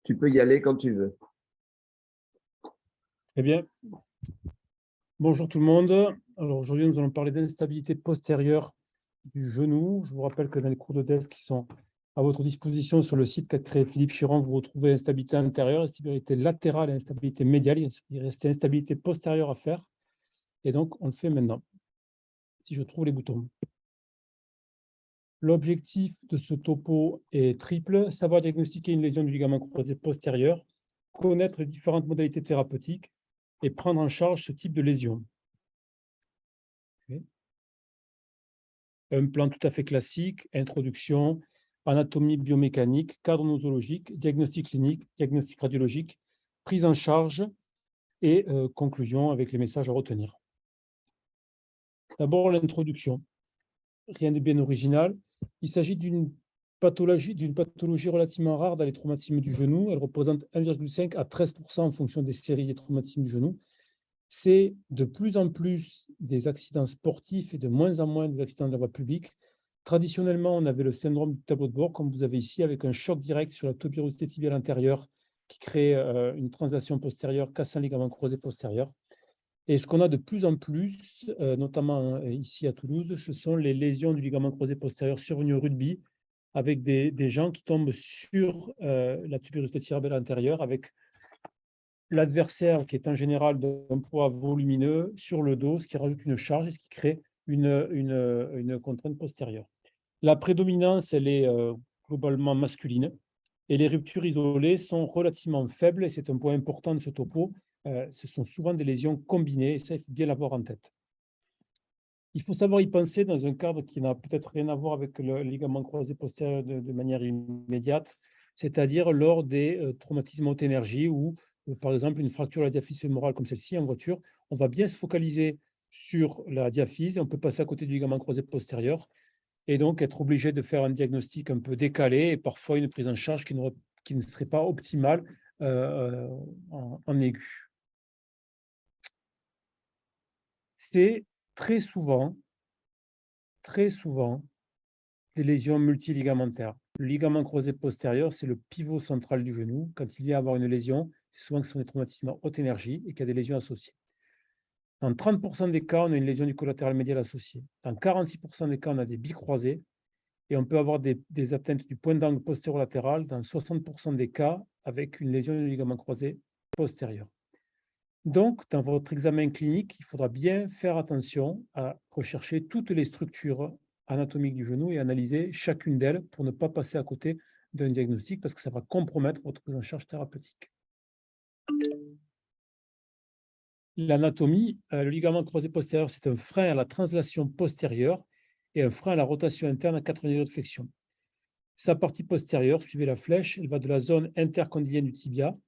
Tu peux y aller quand tu veux. Eh bien, bonjour tout le monde. Alors aujourd'hui, nous allons parler d'instabilité postérieure du genou. Je vous rappelle que dans les cours de DES qui sont à votre disposition sur le site qu'a créé Philippe Chiron, vous retrouvez instabilité antérieure, instabilité latérale et instabilité médiale. Il reste instabilité postérieure à faire. Et donc, on le fait maintenant. Si je trouve les boutons. L'objectif de ce topo est triple: savoir diagnostiquer une lésion du ligament croisé postérieur, connaître les différentes modalités thérapeutiques et prendre en charge ce type de lésion. Un plan tout à fait classique: introduction, anatomie biomécanique, cadre nosologique, diagnostic clinique, diagnostic radiologique, prise en charge et conclusion avec les messages à retenir. D'abord, l'introduction. Rien de bien original. Il s'agit d'une pathologie relativement rare dans les traumatismes du genou. Elle représente 1,5 à 13% en fonction des séries des traumatismes du genou. C'est de plus en plus des accidents sportifs et de moins en moins des accidents de la voie publique. Traditionnellement, on avait le syndrome du tableau de bord, comme vous avez ici, avec un choc direct sur la tuberosité tibiale antérieure qui crée une translation postérieure, cassant le ligament croisé postérieur. Et ce qu'on a de plus en plus, notamment ici à Toulouse, ce sont les lésions du ligament croisé postérieur survenues au rugby, avec des gens qui tombent sur la tuberosité tibiale antérieure, avec l'adversaire qui est en général d'un poids volumineux sur le dos, ce qui rajoute une charge et ce qui crée une contrainte postérieure. La prédominance, elle est globalement masculine et les ruptures isolées sont relativement faibles et c'est un point important de ce topo. Ce sont souvent des lésions combinées et ça, il faut bien l'avoir en tête. Il faut savoir y penser dans un cadre qui n'a peut-être rien à voir avec le ligament croisé postérieur de manière immédiate, c'est-à-dire lors des traumatismes haute énergie ou, par exemple, une fracture de la diaphyse fémorale comme celle-ci en voiture. On va bien se focaliser sur la diaphyse et on peut passer à côté du ligament croisé postérieur et donc être obligé de faire un diagnostic un peu décalé et parfois une prise en charge qui ne serait pas optimale en aigu. C'est très souvent des lésions multiligamentaires. Le ligament croisé postérieur, c'est le pivot central du genou. Quand il vient avoir une lésion, c'est souvent que ce sont des traumatismes à haute énergie et qu'il y a des lésions associées. Dans 30% des cas, on a une lésion du collatéral médial associée. Dans 46% des cas, on a des bicroisés et on peut avoir des atteintes du point d'angle postérolatéral dans 60% des cas avec une lésion du ligament croisé postérieur. Donc, dans votre examen clinique, il faudra bien faire attention à rechercher toutes les structures anatomiques du genou et analyser chacune d'elles pour ne pas passer à côté d'un diagnostic parce que ça va compromettre votre prise en charge thérapeutique. L'anatomie, le ligament croisé postérieur, c'est un frein à la translation postérieure et un frein à la rotation interne à 90 degrés de flexion. Sa partie postérieure, suivez la flèche, elle va de la zone intercondylienne du tibia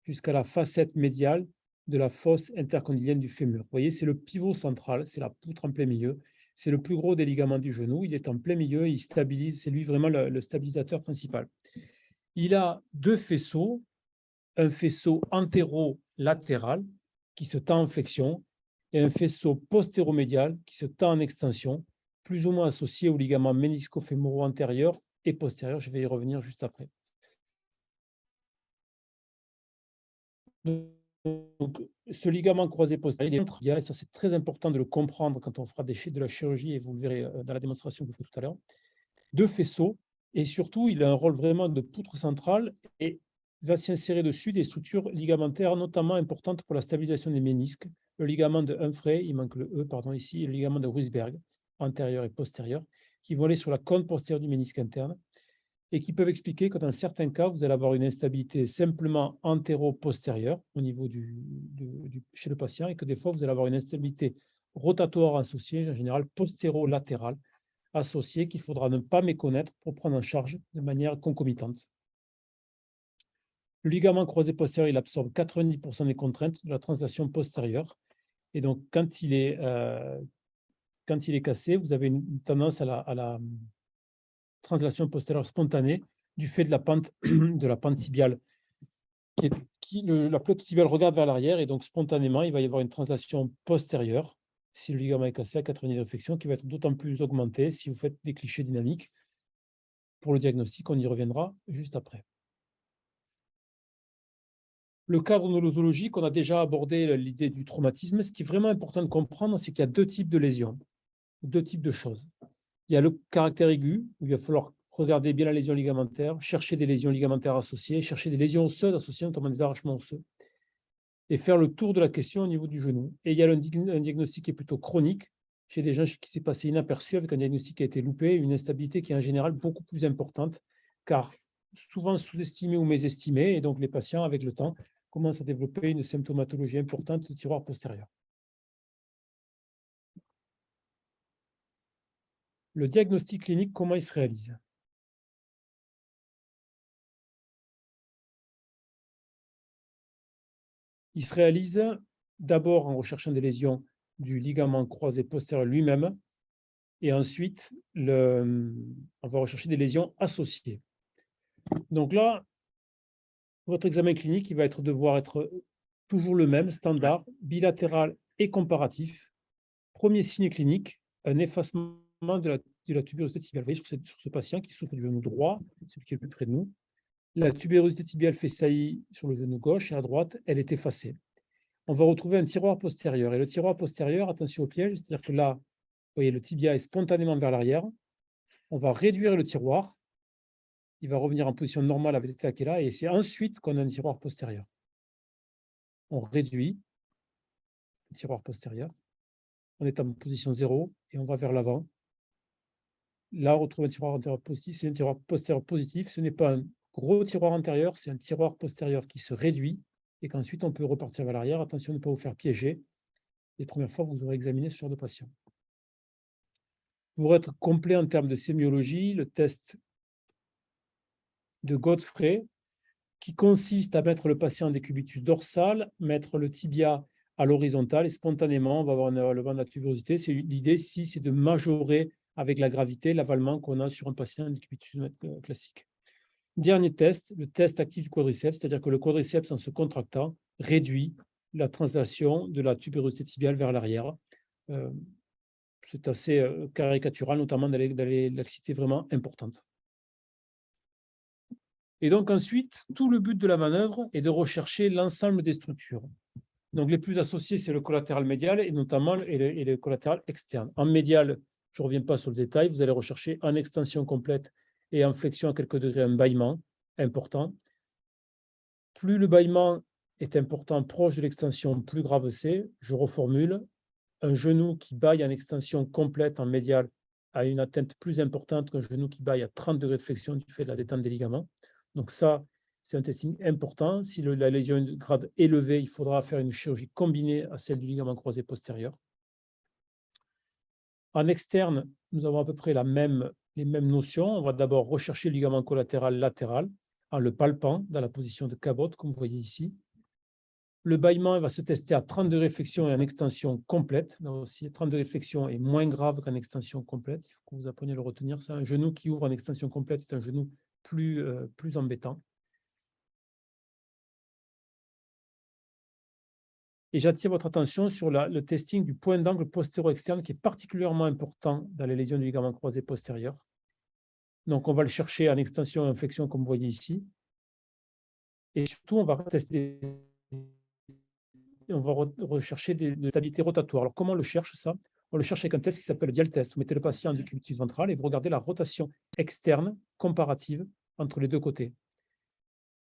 jusqu'à la facette médiale de la fosse intercondylienne du fémur. Vous voyez, c'est le pivot central, c'est la poutre en plein milieu. C'est le plus gros des ligaments du genou. Il est en plein milieu, il stabilise, c'est lui vraiment le stabilisateur principal. Il a deux faisceaux, un faisceau antéro-latéral qui se tend en flexion et un faisceau postéromédial qui se tend en extension, plus ou moins associé aux ligaments ménisco-fémoraux antérieurs et postérieurs. Je vais y revenir juste après. Donc, ce ligament croisé postérieur, et ça c'est très important de le comprendre quand on fera de la chirurgie, et vous le verrez dans la démonstration que je vous ferai tout à l'heure. Deux faisceaux, et surtout, il a un rôle vraiment de poutre centrale et va s'y insérer dessus des structures ligamentaires, notamment importantes pour la stabilisation des ménisques. Le ligament de Humphrey, il manque le E, pardon, ici, et le ligament de Ruysberg, antérieur et postérieur, qui vont aller sur la cône postérieure du ménisque interne, et qui peuvent expliquer que dans certains cas, vous allez avoir une instabilité simplement antéro-postérieure au niveau chez le patient, et que des fois, vous allez avoir une instabilité rotatoire associée, en général postéro-latérale, associée, qu'il faudra ne pas méconnaître pour prendre en charge de manière concomitante. Le ligament croisé postérieur, il absorbe 90% des contraintes de la translation postérieure. Et donc, quand il est cassé, vous avez une tendance à la translation postérieure spontanée du fait de la pente tibiale. La pelote tibiale regarde vers l'arrière et donc spontanément, il va y avoir une translation postérieure si le ligament est cassé à 90 degrés de flexion, qui va être d'autant plus augmentée si vous faites des clichés dynamiques. Pour le diagnostic, on y reviendra juste après. Le cadre nosologique, on a déjà abordé l'idée du traumatisme. Ce qui est vraiment important de comprendre, c'est qu'il y a deux types de lésions, deux types de choses. Il y a le caractère aigu, où il va falloir regarder bien la lésion ligamentaire, chercher des lésions ligamentaires associées, chercher des lésions osseuses associées, notamment des arrachements osseux, et faire le tour de la question au niveau du genou. Et il y a un diagnostic qui est plutôt chronique, chez des gens qui s'est passé inaperçu, avec un diagnostic qui a été loupé, une instabilité qui est en général beaucoup plus importante, car souvent sous-estimée ou mésestimée, et donc les patients, avec le temps, commencent à développer une symptomatologie importante du tiroir postérieur. Le diagnostic clinique, comment il se réalise? Il se réalise d'abord en recherchant des lésions du ligament croisé postérieur lui-même, et ensuite, on va rechercher des lésions associées. Donc là, votre examen clinique, il va devoir être toujours le même, standard, bilatéral et comparatif. Premier signe clinique, un effacement de la tubérosité tibiale. Vous voyez sur ce patient qui souffre du genou droit, celui qui est le plus près de nous, la tubérosité tibiale fait saillie sur le genou gauche et à droite, elle est effacée. On va retrouver un tiroir postérieur. Et le tiroir postérieur, attention au piège, c'est-à-dire que là, vous voyez, le tibia est spontanément vers l'arrière. On va réduire le tiroir. Il va revenir en position normale avec l'état qui est là. Et c'est ensuite qu'on a un tiroir postérieur. On réduit le tiroir postérieur. On est en position 0 et on va vers l'avant. Là, on retrouve un tiroir antérieur positif. C'est un tiroir postérieur positif. Ce n'est pas un gros tiroir antérieur, c'est un tiroir postérieur qui se réduit et qu'ensuite on peut repartir vers l'arrière. Attention de ne pas vous faire piéger. Les premières fois, vous aurez examiné ce genre de patient. Pour être complet en termes de sémiologie, le test de Godfrey, qui consiste à mettre le patient en décubitus dorsal, mettre le tibia à l'horizontale et spontanément, on va avoir un relevement de la tubérosité. L'idée ici, c'est de majorer avec la gravité l'avalement qu'on a sur un patient en décubitus classique. Dernier test, le test actif du quadriceps, c'est-à-dire que le quadriceps, en se contractant, réduit la translation de la tubérosité tibiale vers l'arrière. C'est assez caricatural, notamment dans les laxités vraiment importantes. Et donc ensuite, tout le but de la manœuvre est de rechercher l'ensemble des structures. Donc les plus associés, c'est le collatéral médial et notamment le collatéral externe. En médial, je ne reviens pas sur le détail, vous allez rechercher en extension complète et en flexion à quelques degrés un bâillement important. Plus le bâillement est important, proche de l'extension, plus grave c'est. Je reformule. Un genou qui bâille en extension complète en médial a une atteinte plus importante qu'un genou qui bâille à 30 degrés de flexion du fait de la détente des ligaments. Donc ça, c'est un testing important. Si la lésion est de grade élevé, il faudra faire une chirurgie combinée à celle du ligament croisé postérieur. En externe, nous avons à peu près les mêmes notions. On va d'abord rechercher le ligament collatéral latéral en le palpant dans la position de cabote, comme vous voyez ici. Le bâillement va se tester à 30 degrés de flexion et en extension complète. Là aussi, 30 degrés de flexion est moins grave qu'en extension complète. Il faut que vous appreniez à le retenir. C'est un genou qui ouvre en extension complète, est un genou plus embêtant. Et j'attire votre attention sur le testing du point d'angle postéro-externe qui est particulièrement important dans les lésions du ligament croisé postérieur. Donc, on va le chercher en extension et en flexion, comme vous voyez ici. Et surtout, on va tester on va rechercher des stabilités rotatoires. Alors, comment on le cherche, ça? On le cherche avec un test qui s'appelle le dial-test. Vous mettez le patient en décubitus ventral et vous regardez la rotation externe comparative entre les deux côtés.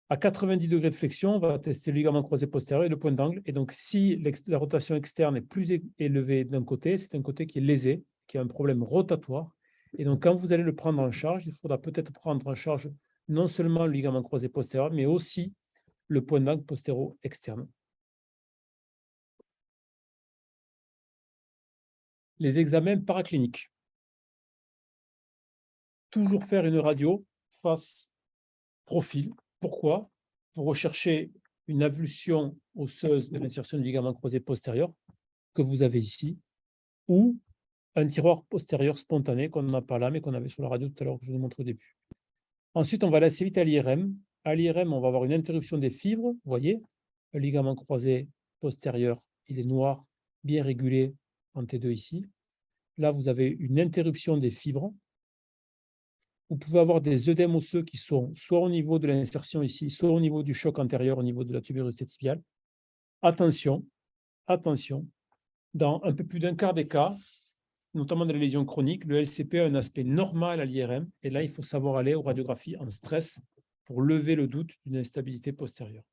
À 90 degrés de flexion, on va tester le ligament croisé postérieur et le point d'angle. Et donc, si la rotation externe est plus élevée d'un côté, c'est un côté qui est lésé, qui a un problème rotatoire. Et donc, quand vous allez le prendre en charge, il faudra peut-être prendre en charge non seulement le ligament croisé postérieur, mais aussi le point d'angle postéro-externe. Les examens paracliniques. Toujours faire une radio face profil. Pourquoi? Pour rechercher une avulsion osseuse de l'insertion du ligament croisé postérieur que vous avez ici, ou un tiroir postérieur spontané qu'on n'a pas là, mais qu'on avait sur la radio tout à l'heure que je vous ai montré au début. Ensuite, on va aller assez vite à l'IRM. À l'IRM, on va avoir une interruption des fibres. Vous voyez, le ligament croisé postérieur, il est noir, bien régulé en T2 ici. Là, vous avez une interruption des fibres. vous pouvez avoir des œdèmes osseux qui sont soit au niveau de l'insertion ici, soit au niveau du choc antérieur, au niveau de la tubérosité tibiale. Attention, attention, dans un peu plus d'un quart des cas, notamment dans les lésions chroniques, le LCP a un aspect normal à l'IRM, et là, il faut savoir aller aux radiographies en stress pour lever le doute d'une instabilité postérieure.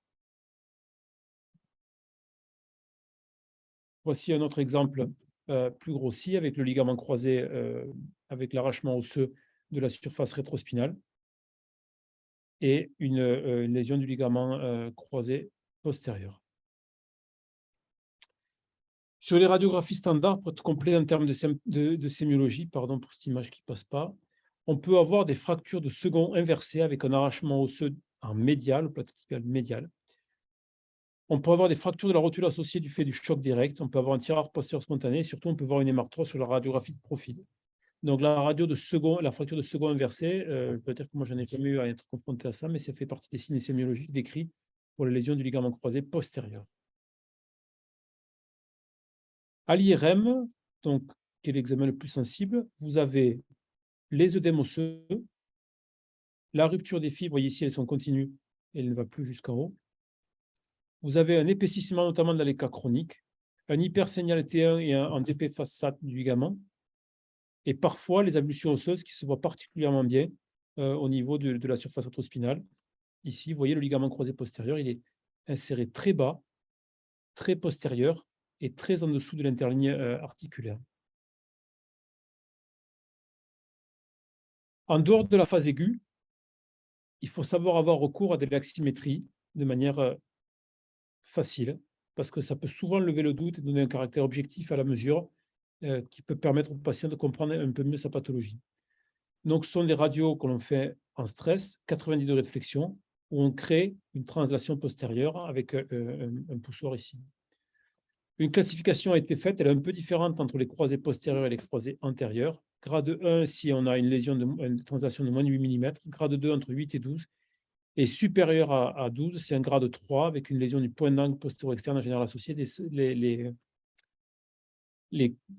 Voici un autre exemple plus grossi avec le ligament croisé, avec l'arrachement osseux de la surface rétrospinale et une lésion du ligament croisé postérieur. Sur les radiographies standards, pour être complet en termes de sémiologie, pardon pour cette image qui ne passe pas, on peut avoir des fractures de second inversé avec un arrachement osseux en médial, au plateau tibial médial. On peut avoir des fractures de la rotule associée du fait du choc direct. On peut avoir un tirage postérieur spontané. Et surtout, on peut voir une hémarthrose sur la radiographie de profil. Donc, la fracture de second inversé, je peux dire que moi, je n'en ai jamais eu à être confronté à ça, mais ça fait partie des signes sémiologiques décrits pour les lésions du ligament croisé postérieur. À l'IRM, donc, qui est l'examen le plus sensible, vous avez les œdèmes osseux, la rupture des fibres, voyez ici, elles sont continues, et elle ne va plus jusqu'en haut. Vous avez un épaississement, notamment dans les cas chroniques, un hypersignal T1 et un DP face du ligament, et parfois les ablutions osseuses qui se voient particulièrement bien au niveau de la surface rétrospinale. Ici, vous voyez le ligament croisé postérieur, il est inséré très bas, très postérieur et très en dessous de l'interligne articulaire. En dehors de la phase aiguë, il faut savoir avoir recours à des laximétries de manière facile, parce que ça peut souvent lever le doute et donner un caractère objectif à la mesure qui peut permettre au patient de comprendre un peu mieux sa pathologie. Donc, ce sont des radios que l'on fait en stress, 90 degrés de flexion, où on crée une translation postérieure avec un poussoir ici. Une classification a été faite, elle est un peu différente entre les croisés postérieurs et les croisés antérieurs. Grade 1, si on a une lésion une translation de moins de 8 mm, grade 2 entre 8 et 12, et supérieur à 12, c'est un grade 3 avec une lésion du point d'angle postéro-externe en général associée. Les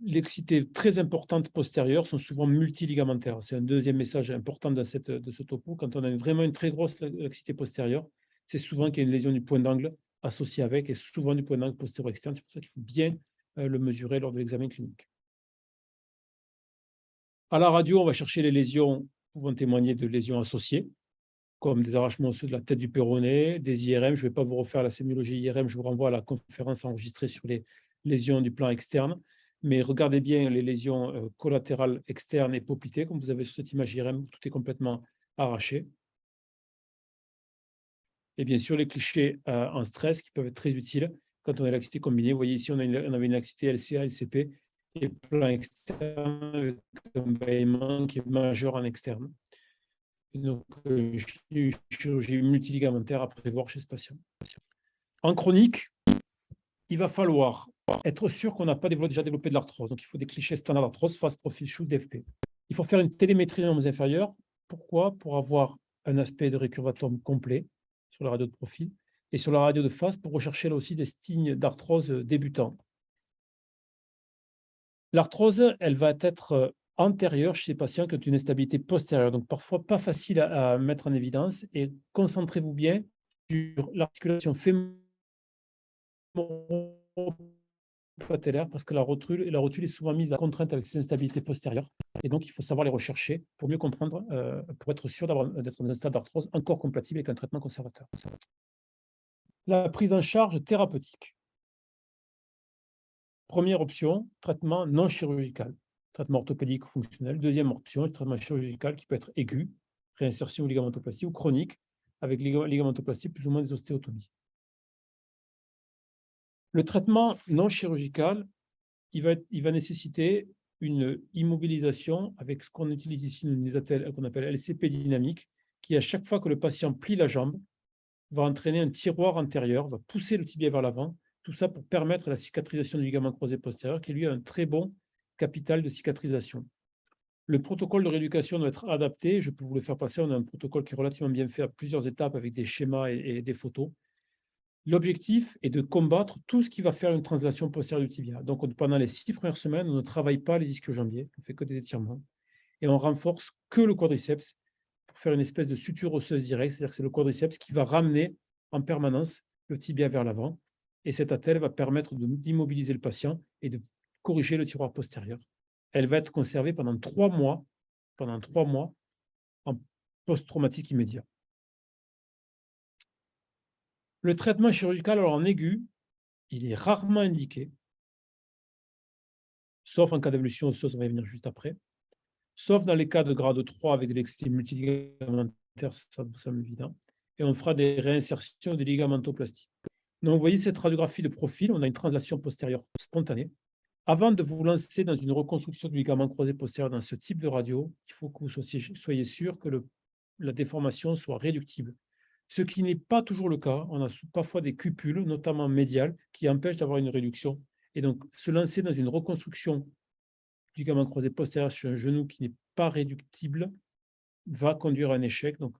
l'excité très importantes postérieures sont souvent multiligamentaires. C'est un deuxième message important de ce topo. Quand on a vraiment une très grosse laxité postérieure, c'est souvent qu'il y a une lésion du point d'angle associée avec, et souvent du point d'angle postéro-externe. C'est pour ça qu'il faut bien le mesurer lors de l'examen clinique. À la radio, on va chercher les lésions pouvant témoigner de lésions associées, comme des arrachements osseux de la tête du péroné, des IRM. Je ne vais pas vous refaire la sémiologie IRM, je vous renvoie à la conférence enregistrée sur les lésions du plan externe. Mais regardez bien les lésions collatérales externes et poplitées, comme vous avez sur cette image IRM, où tout est complètement arraché. Et bien sûr, les clichés en stress qui peuvent être très utiles quand on a laxité combinée. Vous voyez ici, on avait une laxité LCA, LCP, et plan externe avec un bâillement qui est majeur en externe. Donc, chirurgie multiligamentaire à prévoir chez ce patient. En chronique, il va falloir être sûr qu'on n'a pas déjà développé de l'arthrose. Donc, il faut des clichés standards d'arthrose, face, profil, shoot, DFP. Il faut faire une télémétrie des membres inférieurs. Pourquoi? Pour avoir un aspect de récurvatum complet sur la radio de profil et sur la radio de face pour rechercher là aussi des signes d'arthrose débutants. L'arthrose, elle va être antérieure chez les patients qui ont une instabilité postérieure, donc parfois pas facile à mettre en évidence. Et concentrez-vous bien sur l'articulation fémoro-patellaire parce que la rotule est souvent mise à contrainte avec ces instabilités postérieures. Et donc, il faut savoir les rechercher pour mieux comprendre, pour être sûr d'être dans un stade d'arthrose encore compatible avec un traitement conservateur. La prise en charge thérapeutique. Première option, traitement non chirurgical, traitement orthopédique ou fonctionnel. Deuxième option, traitement chirurgical qui peut être aigu, réinsertion ou ligamentoplastie, ou chronique, avec ligamentoplastie plus ou moins des ostéotomies. Le traitement non chirurgical, il va nécessiter une immobilisation avec ce qu'on utilise ici, qu'on appelle LCP dynamique, qui à chaque fois que le patient plie la jambe, va entraîner un tiroir antérieur, va pousser le tibia vers l'avant, tout ça pour permettre la cicatrisation du ligament croisé postérieur, qui lui a un très bon capital de cicatrisation. Le protocole de rééducation doit être adapté. Je peux vous le faire passer. On a un protocole qui est relativement bien fait à plusieurs étapes avec des schémas et des photos. L'objectif est de combattre tout ce qui va faire une translation postérieure du tibia. Donc, pendant les 6 premières semaines, on ne travaille pas les ischio-jambiers, on ne fait que des étirements. Et on renforce que le quadriceps pour faire une espèce de suture osseuse directe, c'est-à-dire que c'est le quadriceps qui va ramener en permanence le tibia vers l'avant. Et cette attelle va permettre d'immobiliser le patient et de corriger le tiroir postérieur. Elle va être conservée pendant 3 mois, en post-traumatique immédiat. Le traitement chirurgical, alors en aigu, il est rarement indiqué, sauf en cas d'évolution osseuse, on va y venir juste après, sauf dans les cas de grade 3 avec de l'excès multiligamentaire, ça me semble évident, et on fera des réinsertions de ligamentoplastie. Donc, vous voyez cette radiographie de profil, on a une translation postérieure spontanée. Avant de vous lancer dans une reconstruction du ligament croisé postérieur dans ce type de radio, il faut que vous soyez sûr que la déformation soit réductible. Ce qui n'est pas toujours le cas. On a parfois des cupules, notamment médiales, qui empêchent d'avoir une réduction. Et donc, se lancer dans une reconstruction du ligament croisé postérieur sur un genou qui n'est pas réductible va conduire à un échec. Donc,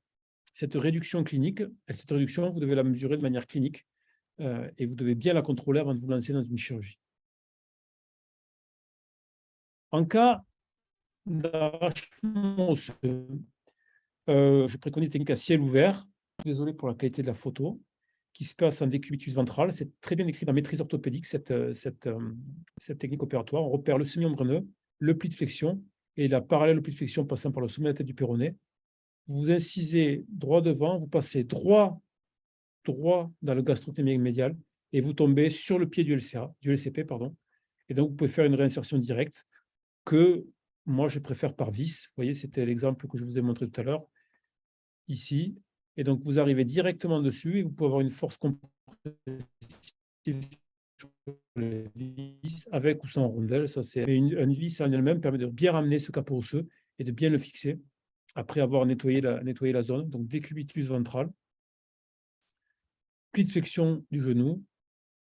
cette réduction clinique, vous devez la mesurer de manière clinique et vous devez bien la contrôler avant de vous lancer dans une chirurgie. En cas d'arrachement osseux, je préconise une technique à ciel ouvert. Désolé pour la qualité de la photo, qui se passe en décubitus ventral. C'est très bien écrit dans Maîtrise orthopédique, cette technique opératoire. On repère le semi-membraneux, le pli de flexion et la parallèle au pli de flexion passant par le sommet de la tête du péroné. Vous incisez droit devant, vous passez droit dans le gastrocnémique médial et vous tombez sur le pied du LCP. Et donc, vous pouvez faire une réinsertion directe que moi, je préfère par vis. Vous voyez, c'était l'exemple que je vous ai montré tout à l'heure, ici. Et donc, vous arrivez directement dessus et vous pouvez avoir une force compressive sur les vis, avec ou sans rondelle. Ça, c'est une vis en elle-même permet de bien ramener ce capot osseux et de bien le fixer après avoir nettoyé la zone. Donc, décubitus ventral, pli de flexion du genou,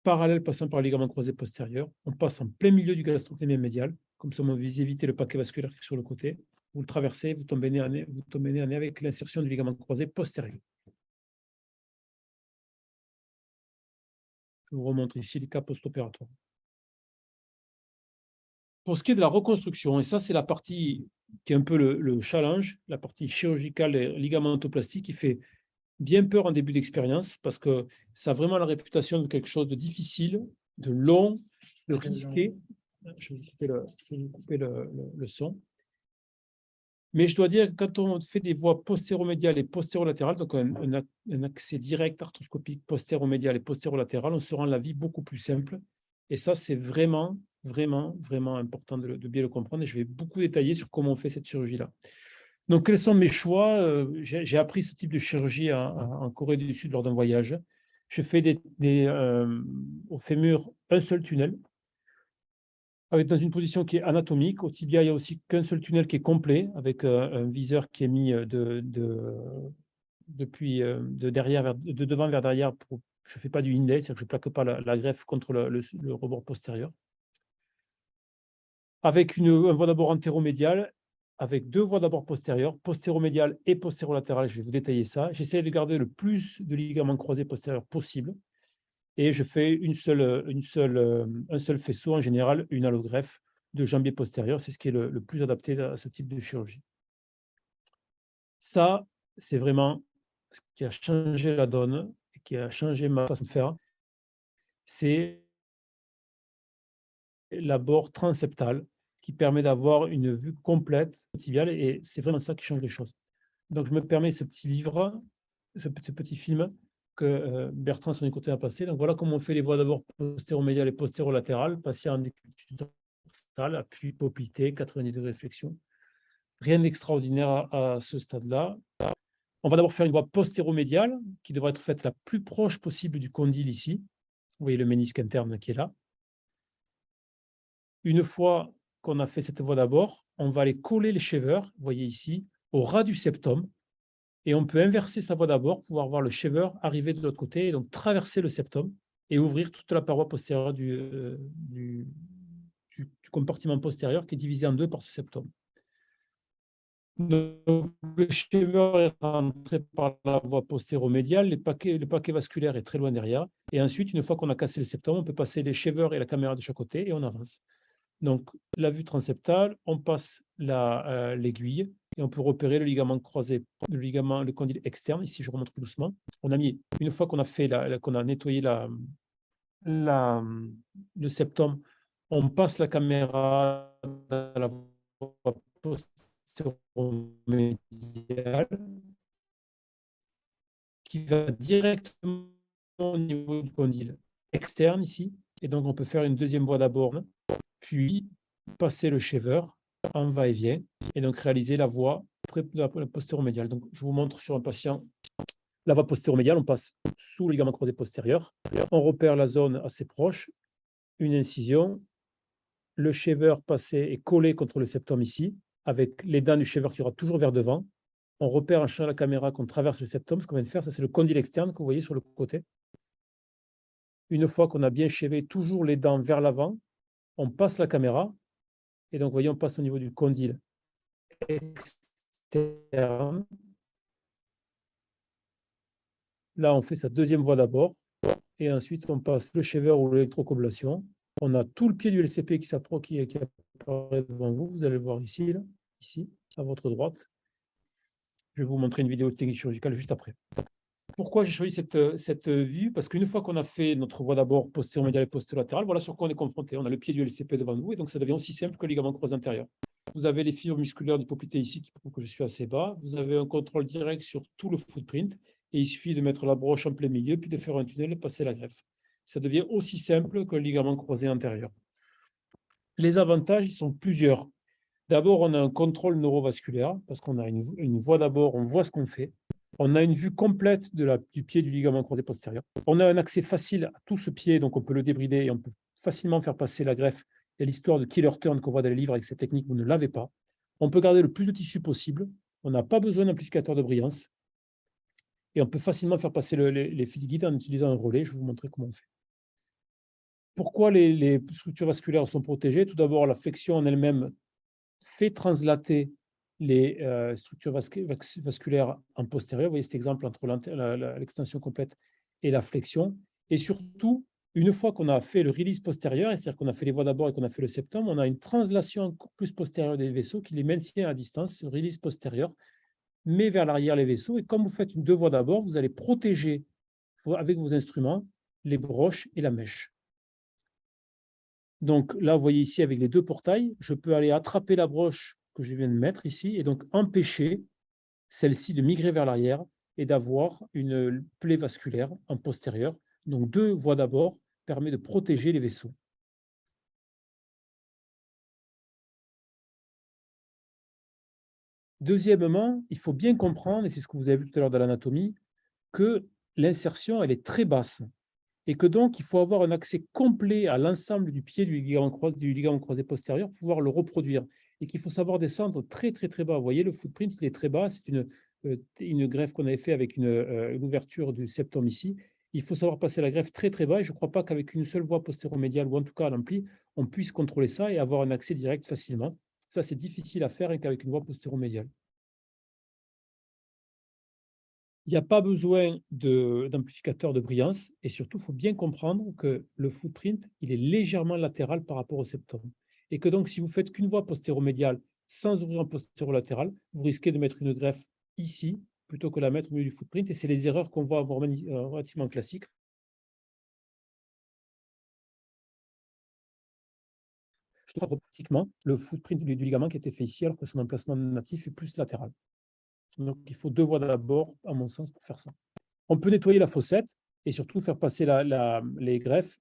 parallèle passant par le ligament croisé postérieur. On passe en plein milieu du gastrocnémien médial. Comme ça, vous évitez le paquet vasculaire qui est sur le côté. Vous le traversez, vous tombez nez à nez avec l'insertion du ligament croisé postérieur. Je vous remontre ici les cas post-opératoires. Pour ce qui est de la reconstruction, et ça, c'est la partie qui est un peu le challenge, la partie chirurgicale et ligamentoplastie qui fait bien peur en début d'expérience parce que ça a vraiment la réputation de quelque chose de difficile, de long, de risqué. Je vais vous couper le son. Mais je dois dire que quand on fait des voies postéromédiales et postérolatérales, donc un accès direct arthroscopique postéromédial et postérolatérale, on se rend la vie beaucoup plus simple. Et ça, c'est vraiment, vraiment, vraiment important de bien le comprendre. Et je vais beaucoup détailler sur comment on fait cette chirurgie-là. Donc, quels sont mes choix? J'ai appris ce type de chirurgie en Corée du Sud lors d'un voyage. Je fais au fémur un seul tunnel, dans une position qui est anatomique. Au tibia, il n'y a aussi qu'un seul tunnel qui est complet, avec un viseur qui est mis de devant vers derrière. Je ne fais pas du inlay, c'est-à-dire que je ne plaque pas la greffe contre le rebord postérieur. Avec un voie d'abord antéromédiale, avec 2 voies d'abord postérieures, postéromédiale et postérolatérale. Je vais vous détailler ça. J'essaie de garder le plus de ligaments croisés postérieurs possible. Et je fais un seul faisceau, en général, une allogreffe de jambier postérieur. C'est ce qui est le plus adapté à ce type de chirurgie. Ça, c'est vraiment ce qui a changé la donne, et qui a changé ma façon de faire. C'est l'abord transeptal qui permet d'avoir une vue complète tibiale, et c'est vraiment ça qui change les choses. Donc, je me permets ce petit livre, ce petit film que Bertrand Sonicoté a passé. Donc, voilà comment on fait les voies d'abord postéromédiales et postérolatérales, patient en décubitus dorsal, appui poplité, 90 degrés de flexion. Rien d'extraordinaire à ce stade-là. On va d'abord faire une voie postéromédiale qui devrait être faite la plus proche possible du condyle ici. Vous voyez le ménisque interne qui est là. Une fois qu'on a fait cette voie d'abord, on va aller coller les shaver, vous voyez ici, au ras du septum. Et on peut inverser sa voie d'abord pour pouvoir voir le shaver arriver de l'autre côté et donc traverser le septum et ouvrir toute la paroi postérieure du compartiment postérieur qui est divisé en 2 par ce septum. Donc, le shaver est rentré par la voie postéromédiale, le paquet vasculaire est très loin derrière. Et ensuite, une fois qu'on a cassé le septum, on peut passer les shavers et la caméra de chaque côté et on avance. Donc, la vue transeptale, on passe l'aiguille et on peut repérer le ligament croisé, le condyle externe. Ici, je remonte plus doucement. On a mis, une fois qu'on a fait qu'on a nettoyé le septum, on passe la caméra dans la voie postéromédiale qui va directement au niveau du condyle externe ici. Et donc, on peut faire une deuxième voie d'abord, puis passer le shaver en va-et-vient et donc réaliser la voie postéromédiale. Donc, je vous montre sur un patient la voie postéromédiale. On passe sous le ligament croisé postérieur. On repère la zone assez proche, une incision. Le shaver passé est collé contre le septum ici, avec les dents du shaver qui aura toujours vers devant. On repère en changeant la caméra qu'on traverse le septum. Ce qu'on vient de faire, ça c'est le condyle externe que vous voyez sur le côté. Une fois qu'on a bien shavé toujours les dents vers l'avant, on passe la caméra. Et donc, vous voyez, on passe au niveau du condyle externe. Là, on fait sa deuxième voie d'abord. Et ensuite, on passe le shaver ou l'électrocoblation. On a tout le pied du LCP qui apparaît devant vous. Vous allez le voir ici, là, ici, à votre droite. Je vais vous montrer une vidéo technique chirurgicale juste après. Pourquoi j'ai choisi cette vue? Parce qu'une fois qu'on a fait notre voie d'abord postéromédiale et postérolatérale, voilà sur quoi on est confronté. On a le pied du LCP devant nous, et donc ça devient aussi simple que le ligament croisé antérieur. Vous avez les fibres musculaires du poplité ici qui prouvent que je suis assez bas. Vous avez un contrôle direct sur tout le footprint, et il suffit de mettre la broche en plein milieu, puis de faire un tunnel et passer la greffe. Ça devient aussi simple que le ligament croisé antérieur. Les avantages, ils sont plusieurs. D'abord, on a un contrôle neurovasculaire, parce qu'on a une voie d'abord, on voit ce qu'on fait. On a une vue complète du pied du ligament croisé postérieur. On a un accès facile à tout ce pied, donc on peut le débrider et on peut facilement faire passer la greffe. Et l'histoire de killer turn qu'on voit dans les livres avec cette technique, vous ne l'avez pas. On peut garder le plus de tissu possible. On n'a pas besoin d'amplificateur de brillance. Et on peut facilement faire passer les fils guides en utilisant un relais. Je vais vous montrer comment on fait. Pourquoi les structures vasculaires sont protégées? Tout d'abord, la flexion en elle-même fait translater les structures vasculaires en postérieur. Vous voyez cet exemple entre l'extension complète et la flexion. Et surtout, une fois qu'on a fait le release postérieur, c'est-à-dire qu'on a fait les voies d'abord et qu'on a fait le septum, on a une translation encore plus postérieure des vaisseaux qui les maintient à distance, le release postérieur, met vers l'arrière les vaisseaux. Et comme vous faites deux voies d'abord, vous allez protéger avec vos instruments les broches et la mèche. Donc là, vous voyez ici avec les deux portails, je peux aller attraper la broche que je viens de mettre ici et donc empêcher celle-ci de migrer vers l'arrière et d'avoir une plaie vasculaire en postérieur. Donc deux voies d'abord permet de protéger les vaisseaux. Deuxièmement, il faut bien comprendre, et c'est ce que vous avez vu tout à l'heure dans l'anatomie, que l'insertion, elle est très basse et que donc il faut avoir un accès complet à l'ensemble du pied du ligament croisé postérieur pour pouvoir le reproduire et qu'il faut savoir descendre très très très bas. Vous voyez, le footprint, il est très bas. C'est une greffe qu'on avait fait avec une ouverture du septum ici. Il faut savoir passer la greffe très très bas et je ne crois pas qu'avec une seule voie postéromédiale ou en tout cas à l'ampli, on puisse contrôler ça et avoir un accès direct facilement. Ça, c'est difficile à faire qu'avec une voie postéromédiale. Il n'y a pas besoin d'amplificateur de brillance et surtout, il faut bien comprendre que le footprint, il est légèrement latéral par rapport au septum. Et que donc, si vous faites qu'une voie postéromédiale sans ouvrir un postérolatéral, vous risquez de mettre une greffe ici plutôt que la mettre au milieu du footprint. Et c'est les erreurs qu'on voit relativement classiques. Je trouve pratiquement le footprint du ligament qui a été fait ici alors que son emplacement natif est plus latéral. Donc, il faut deux voies d'abord, à mon sens, pour faire ça. On peut nettoyer la fossette et surtout faire passer les greffes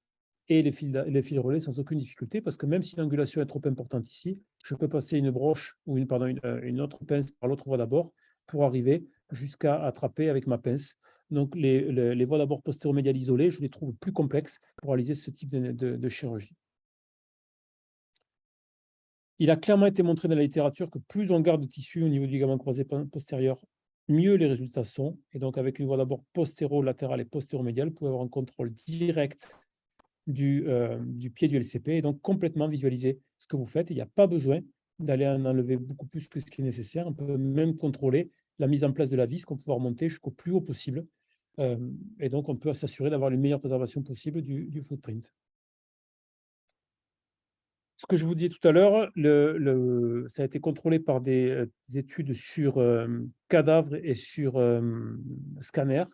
et les fils relais sans aucune difficulté parce que même si l'angulation est trop importante ici, je peux passer une broche ou une autre pince par l'autre voie d'abord pour arriver jusqu'à attraper avec ma pince. Donc, les voies d'abord postéromédiales isolées, je les trouve plus complexes pour réaliser ce type de chirurgie. Il a clairement été montré dans la littérature que plus on garde de tissu au niveau du ligament croisé postérieur, mieux les résultats sont. Et donc, avec une voie d'abord postéro-latérale et postéromédiale, vous pouvez avoir un contrôle direct du pied du LCP et donc complètement visualiser ce que vous faites. Il n'y a pas besoin d'aller en enlever beaucoup plus que ce qui est nécessaire. On peut même contrôler la mise en place de la vis qu'on peut pouvoir monter jusqu'au plus haut possible. Et donc, on peut s'assurer d'avoir une meilleure préservation possible du footprint. Ce que je vous disais tout à l'heure, ça a été contrôlé par des études sur cadavres et sur scanner.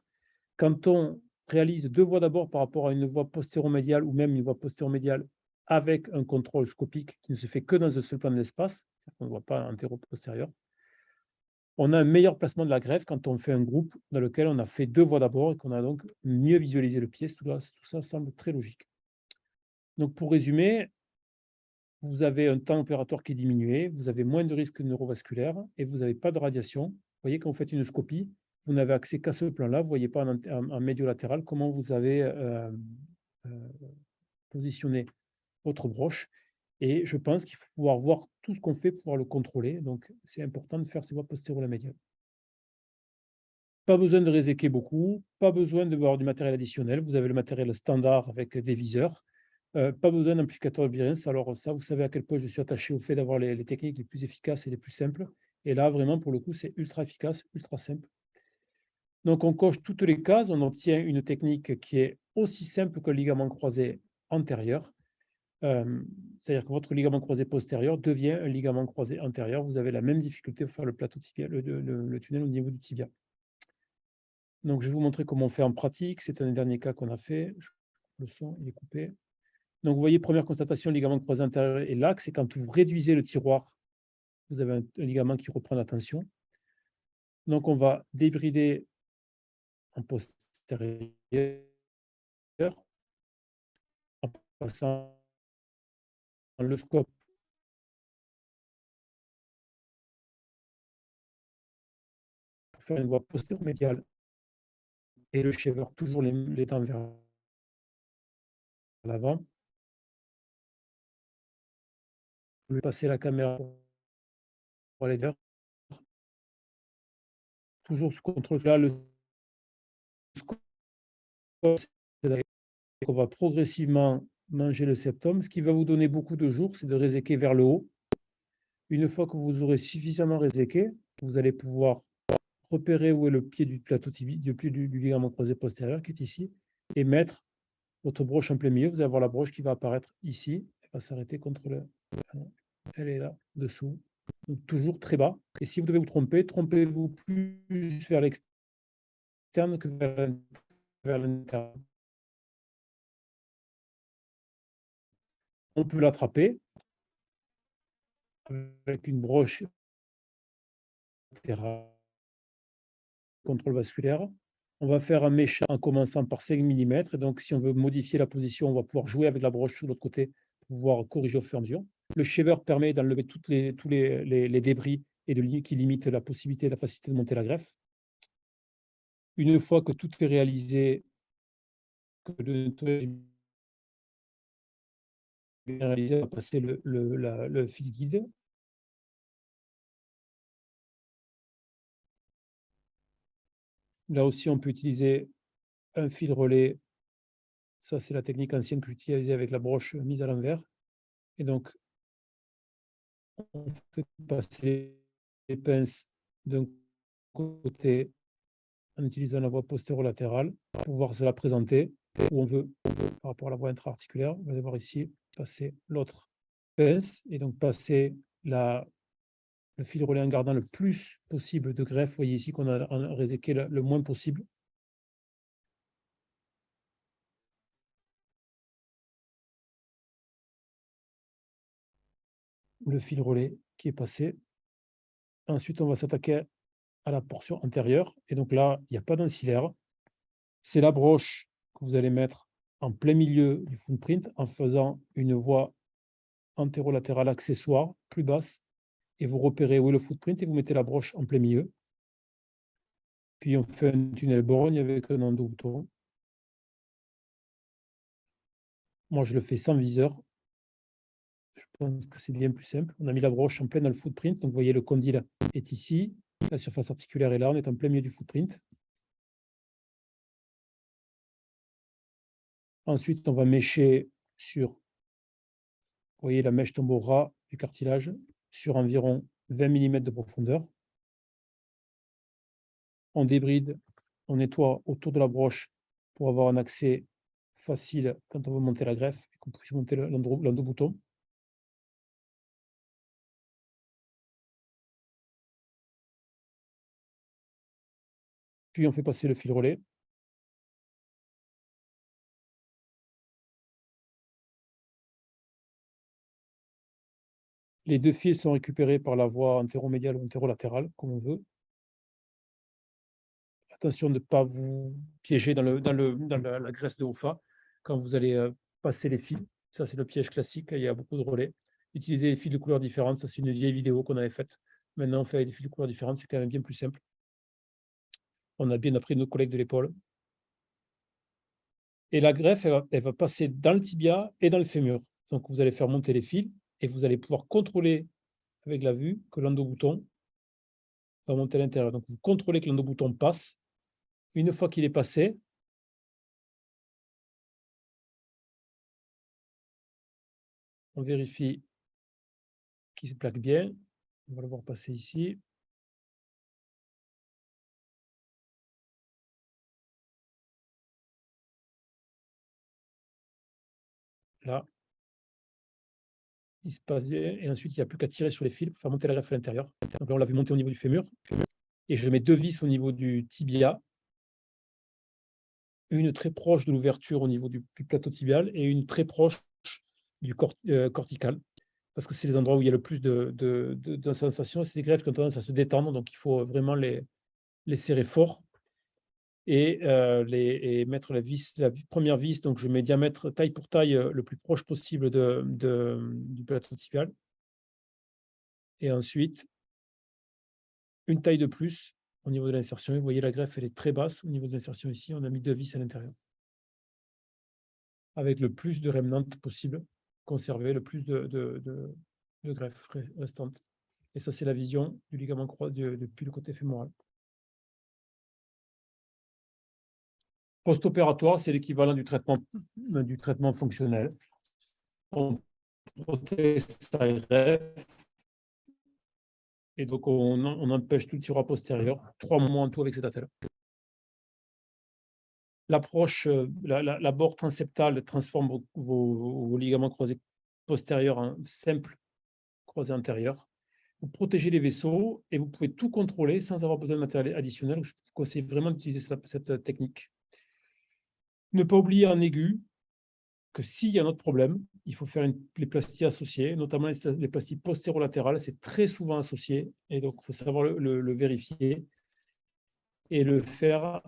Quand on réalise 2 voies d'abord par rapport à une voie postéromédiale ou même une voie postéromédiale avec un contrôle scopique qui ne se fait que dans un seul plan de l'espace, on ne voit pas antéro-postérieur, on a un meilleur placement de la greffe quand on fait un groupe dans lequel on a fait 2 voies d'abord et qu'on a donc mieux visualisé le pied. Tout ça semble très logique. Donc pour résumer, vous avez un temps opératoire qui est diminué, vous avez moins de risques neurovasculaires et vous n'avez pas de radiation. Vous voyez, quand vous faites une scopie, vous n'avez accès qu'à ce plan-là, vous ne voyez pas en médiolatéral comment vous avez positionné votre broche. Et je pense qu'il faut pouvoir voir tout ce qu'on fait pour pouvoir le contrôler. Donc, c'est important de faire ces voies postéro-lamédiales. Pas besoin de réséquer beaucoup, pas besoin d'avoir du matériel additionnel. Vous avez le matériel standard avec des viseurs. Pas besoin d'amplificateur de Behrens. Alors ça, vous savez à quel point je suis attaché au fait d'avoir les techniques les plus efficaces et les plus simples. Et là, vraiment, pour le coup, c'est ultra efficace, ultra simple. Donc, on coche toutes les cases. On obtient une technique qui est aussi simple que le ligament croisé antérieur. C'est-à-dire que votre ligament croisé postérieur devient un ligament croisé antérieur. Vous avez la même difficulté pour faire le plateau tibial, le tunnel au niveau du tibia. Donc, je vais vous montrer comment on fait en pratique. C'est un des derniers cas qu'on a fait. Le son, il est coupé. Donc, vous voyez, première constatation, ligament croisé antérieur et l'axe. Et quand vous réduisez le tiroir, vous avez un ligament qui reprend la tension. Donc, on va débrider en postérieur en passant le scope pour faire une voie postéro-médiale et le shaver toujours les dents vers l'avant. Vous pouvez passer la caméra pour aller vers, toujours sous contrôle. Là, le scope, c'est qu'on va progressivement manger le septum. Ce qui va vous donner beaucoup de jours, c'est de réséquer vers le haut. Une fois que vous aurez suffisamment réséqué, vous allez pouvoir repérer où est le pied du plateau tibial, du pied du ligament croisé postérieur qui est ici, et mettre votre broche en plein milieu. Vous allez avoir la broche qui va apparaître ici. Elle va s'arrêter contre le. Elle est là, dessous. Donc, toujours très bas. Et si vous devez vous tromper, trompez-vous plus vers l'externe que vers l'interne. On peut l'attraper avec une broche latérale, contrôle vasculaire. On va faire un méchant en commençant par 5 mm. Et donc, si on veut modifier la position, on va pouvoir jouer avec la broche sur l'autre côté pour pouvoir corriger au fur et à mesure. Le shaver permet d'enlever tous les débris et qui limitent la possibilité et la facilité de monter la greffe. Une fois que tout est réalisé, que le nettoyage est bien réalisé, on va passer le fil guide. Là aussi, on peut utiliser un fil relais. Ça, c'est la technique ancienne que j'utilisais avec la broche mise à l'envers. Et donc, on fait passer les pinces d'un côté en utilisant la voie postéro-latérale pour pouvoir se la présenter où on veut par rapport à la voie intra-articulaire. Vous allez voir ici, passer l'autre pince et donc passer le fil relais en gardant le plus possible de greffe. Vous voyez ici qu'on a réséqué le moins possible. Le fil relais qui est passé. Ensuite, on va s'attaquer à la portion antérieure. Et donc là, il n'y a pas d'ancillaire. C'est la broche que vous allez mettre en plein milieu du footprint en faisant une voie antérolatérale accessoire plus basse. Et vous repérez où est le footprint et vous mettez la broche en plein milieu. Puis on fait un tunnel borgne avec un endo-bouton. Moi, je le fais sans viseur. Je pense que c'est bien plus simple. On a mis la broche en plein dans le footprint. Donc, vous voyez, le condyle est ici. La surface articulaire est là. On est en plein milieu du footprint. Ensuite, on va mêcher sur, vous voyez, la mèche tombe au ras du cartilage sur environ 20 mm de profondeur. On débride, on nettoie autour de la broche pour avoir un accès facile quand on veut monter la greffe et qu'on puisse monter l'endo-bouton. Puis on fait passer le fil relais. Les deux fils sont récupérés par la voie antéromédiale ou antérolatérale, comme on veut. Attention de ne pas vous piéger dans la graisse de OFA quand vous allez passer les fils. Ça, c'est le piège classique. Il y a beaucoup de relais. Utiliser les fils de couleurs différentes, ça, c'est une vieille vidéo qu'on avait faite. Maintenant, on fait avec des fils de couleurs différentes, c'est quand même bien plus simple. On a bien appris nos collègues de l'épaule. Et la greffe, elle va passer dans le tibia et dans le fémur. Donc, vous allez faire monter les fils et vous allez pouvoir contrôler avec la vue que l'endobouton va monter à l'intérieur. Donc, vous contrôlez que l'endobouton passe. Une fois qu'il est passé, on vérifie qu'il se plaque bien. On va le voir passer ici. Là, il se passe bien. Et ensuite, il n'y a plus qu'à tirer sur les fils pour faire monter la greffe à l'intérieur. Donc là, on l'a vu monter au niveau du fémur. Et je mets deux vis au niveau du tibia. Une très proche de l'ouverture au niveau du plateau tibial et une très proche du cortical. Parce que c'est les endroits où il y a le plus de sensations. C'est des greffes qui ont tendance à se détendre. Donc, il faut vraiment les serrer fort. Et mettre la première vis, donc je mets diamètre taille pour taille le plus proche possible du plateau tibial. Et ensuite, une taille de plus au niveau de l'insertion. Vous voyez, la greffe, elle est très basse au niveau de l'insertion ici. On a mis deux vis à l'intérieur. Avec le plus de remnants possible, conserver le plus de greffes restantes. Et ça, c'est la vision du ligament croisé depuis le côté fémoral. Post-opératoire, c'est l'équivalent du traitement fonctionnel. On protège sa greffe et donc on empêche tout le tiroir postérieur. 3 mois en tout avec cet attelle. L'approche, l'abord transeptal transforme vos ligaments croisés postérieurs en simple croisé antérieur. Vous protégez les vaisseaux et vous pouvez tout contrôler sans avoir besoin de matériel additionnel. Je vous conseille vraiment d'utiliser cette technique. Ne pas oublier en aigu que s'il y a un autre problème, il faut faire les plasties associées, notamment les plasties postérolatérales, c'est très souvent associé, et donc il faut savoir le vérifier et le faire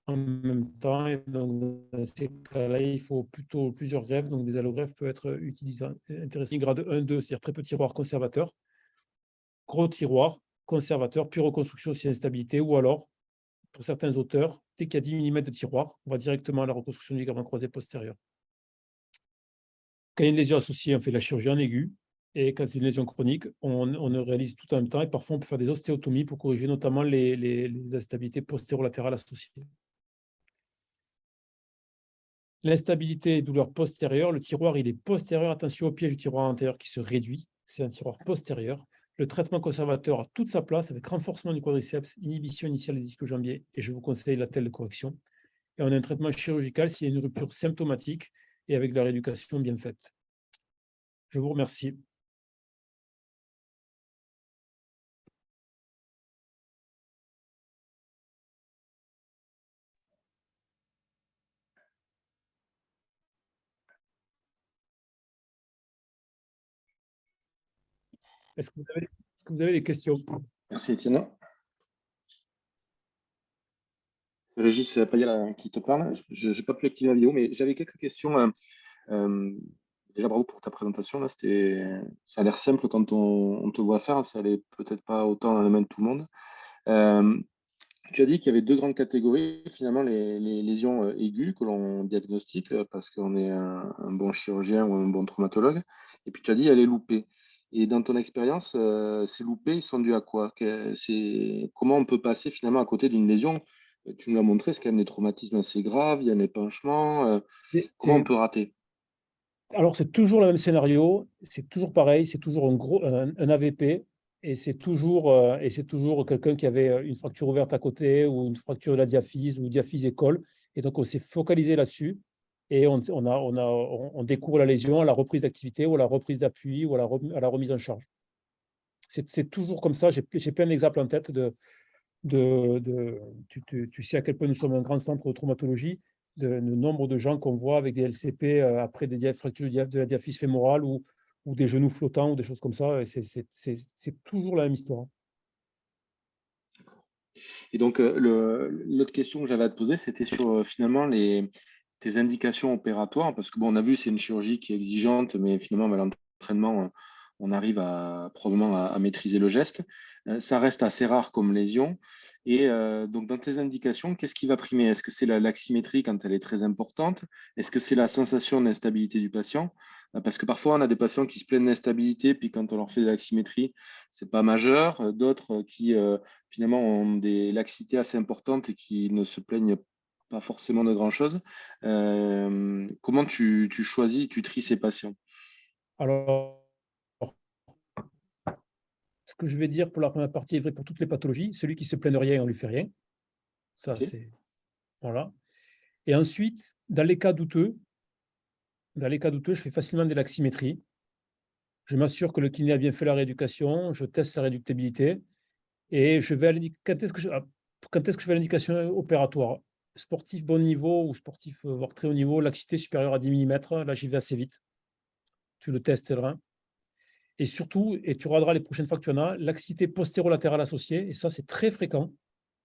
en même temps. Et donc, dans ces cas-là, il faut plutôt plusieurs greffes, donc des allogreffes peuvent être utilisées, intéressantes. Grade 1, 2, c'est-à-dire très petit tiroir conservateur, gros tiroir conservateur, puis reconstruction si instabilité, ou alors, pour certains auteurs, dès qu'il y a 10 mm de tiroir, on va directement à la reconstruction du ligament croisé postérieur. Quand il y a une lésion associée, on fait la chirurgie en aigu. Et quand c'est une lésion chronique, on réalise tout en même temps. Et parfois, on peut faire des ostéotomies pour corriger notamment les instabilités postérolatérales associées. L'instabilité et douleur postérieure, le tiroir, il est postérieur. Attention au piège du tiroir antérieur qui se réduit. C'est un tiroir postérieur. Le traitement conservateur a toute sa place avec renforcement du quadriceps, inhibition initiale des ischio-jambiers. Et je vous conseille la telle de correction. Et on a un traitement chirurgical s'il y a une rupture symptomatique et avec de la rééducation bien faite. Je vous remercie. Est-ce que vous avez des questions? Merci Étienne. C'est Régis Payal qui te parle. Je n'ai pas pu activer la vidéo, mais j'avais quelques questions. Déjà, bravo pour ta présentation. Là, ça a l'air simple quand on te voit faire. Ça allait peut-être pas autant dans les mains de tout le monde. Tu as dit qu'il y avait deux grandes catégories, finalement, les lésions aiguës que l'on diagnostique parce qu'on est un bon chirurgien ou un bon traumatologue. Et puis tu as dit, elle est loupée. Et dans ton expérience, ces loupés, ils sont dus à quoi? Comment on peut passer finalement à côté d'une lésion? Tu nous l'as montré, c'est quand même des traumatismes assez graves, il y a un épanchement. Comment on peut rater? Alors, c'est toujours le même scénario, c'est toujours pareil, c'est toujours un AVP, et c'est toujours quelqu'un qui avait une fracture ouverte à côté ou une fracture de la diaphyse ou diaphyse école. Et donc, on s'est focalisé là-dessus et on découvre la lésion à la reprise d'activité ou à la reprise d'appui ou à la remise en charge. C'est toujours comme ça. J'ai plein d'exemples en tête Tu sais à quel point nous sommes un grand centre de traumatologie, le nombre de gens qu'on voit avec des LCP après des fractures de la diaphyse fémorale ou des genoux flottants ou des choses comme ça. C'est toujours la même histoire. Et donc, l'autre question que j'avais à te poser, c'était sur finalement tes indications opératoires, parce que bon, on a vu, c'est une chirurgie qui est exigeante, mais finalement, avec l'entraînement, on arrive probablement à maîtriser le geste. Ça reste assez rare comme lésion. Et donc, dans tes indications, qu'est-ce qui va primer? Est-ce que c'est la laximétrie quand elle est très importante? Est-ce que c'est la sensation d'instabilité du patient? Parce que parfois, on a des patients qui se plaignent d'instabilité, puis quand on leur fait de la laximétrie, c'est pas majeur. D'autres qui finalement ont des laxités assez importantes et qui ne se plaignent pas forcément de grand-chose. Comment tu choisis, tu tries ces patients? Alors, ce que je vais dire pour la première partie est vrai pour toutes les pathologies. Celui qui se plaint de rien, on ne lui fait rien. Ça, Ok. c'est. Voilà. Et ensuite, dans les cas douteux, je fais facilement des laximétries. Je m'assure que le kiné a bien fait la rééducation, je teste la réductibilité et je vais à quand est-ce que je vais à l'indication opératoire? Sportif bon niveau ou sportif, voire très haut niveau, laxité supérieure à 10 millimètres, là, j'y vais assez vite. Tu le testeras et surtout, et tu regarderas les prochaines fois que tu en as, laxité postérolatérale associée et ça, c'est très fréquent.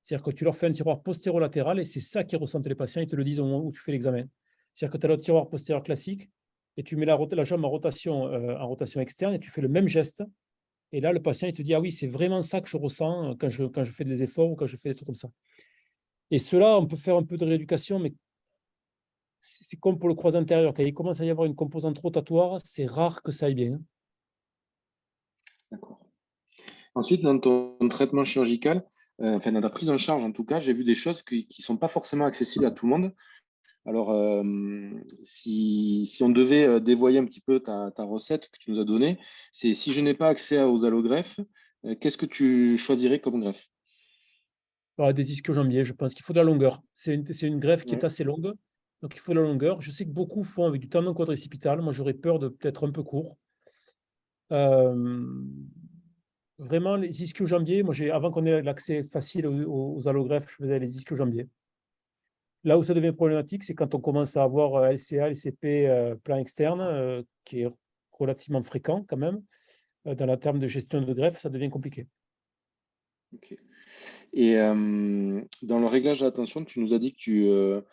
C'est-à-dire que tu leur fais un tiroir postérolatéral et c'est ça qu'ils ressentent les patients, ils te le disent au moment où tu fais l'examen. C'est-à-dire que tu as le tiroir postérieur classique et tu mets la jambe en rotation externe et tu fais le même geste. Et là, le patient, il te dit, ah oui, c'est vraiment ça que je ressens quand je fais des efforts ou quand je fais des trucs comme ça. Et cela, on peut faire un peu de rééducation, mais c'est comme pour le croisé antérieur. Quand il commence à y avoir une composante rotatoire, c'est rare que ça aille bien. D'accord. Ensuite, dans ton traitement chirurgical, enfin dans ta prise en charge en tout cas, j'ai vu des choses qui ne sont pas forcément accessibles à tout le monde. Alors, si on devait dévoyer un petit peu ta recette que tu nous as donnée, c'est si je n'ai pas accès aux allogreffes, qu'est-ce que tu choisirais comme greffe? Alors, des ischio-jambiers, je pense qu'il faut de la longueur. C'est une greffe qui est Ouais, assez longue, donc il faut de la longueur. Je sais que beaucoup font avec du tendon quadricipital. Moi, j'aurais peur de peut-être un peu court. Euh, Vraiment, les ischio-jambiers, moi, avant qu'on ait l'accès facile aux allogreffes, je faisais les ischio-jambiers. Là où ça devient problématique, c'est quand on commence à avoir LCA, LCP, plan externe, qui est relativement fréquent quand même. Dans la terme de gestion de greffe, ça devient compliqué. ok. Et dans le réglage de la tension, tu nous as dit que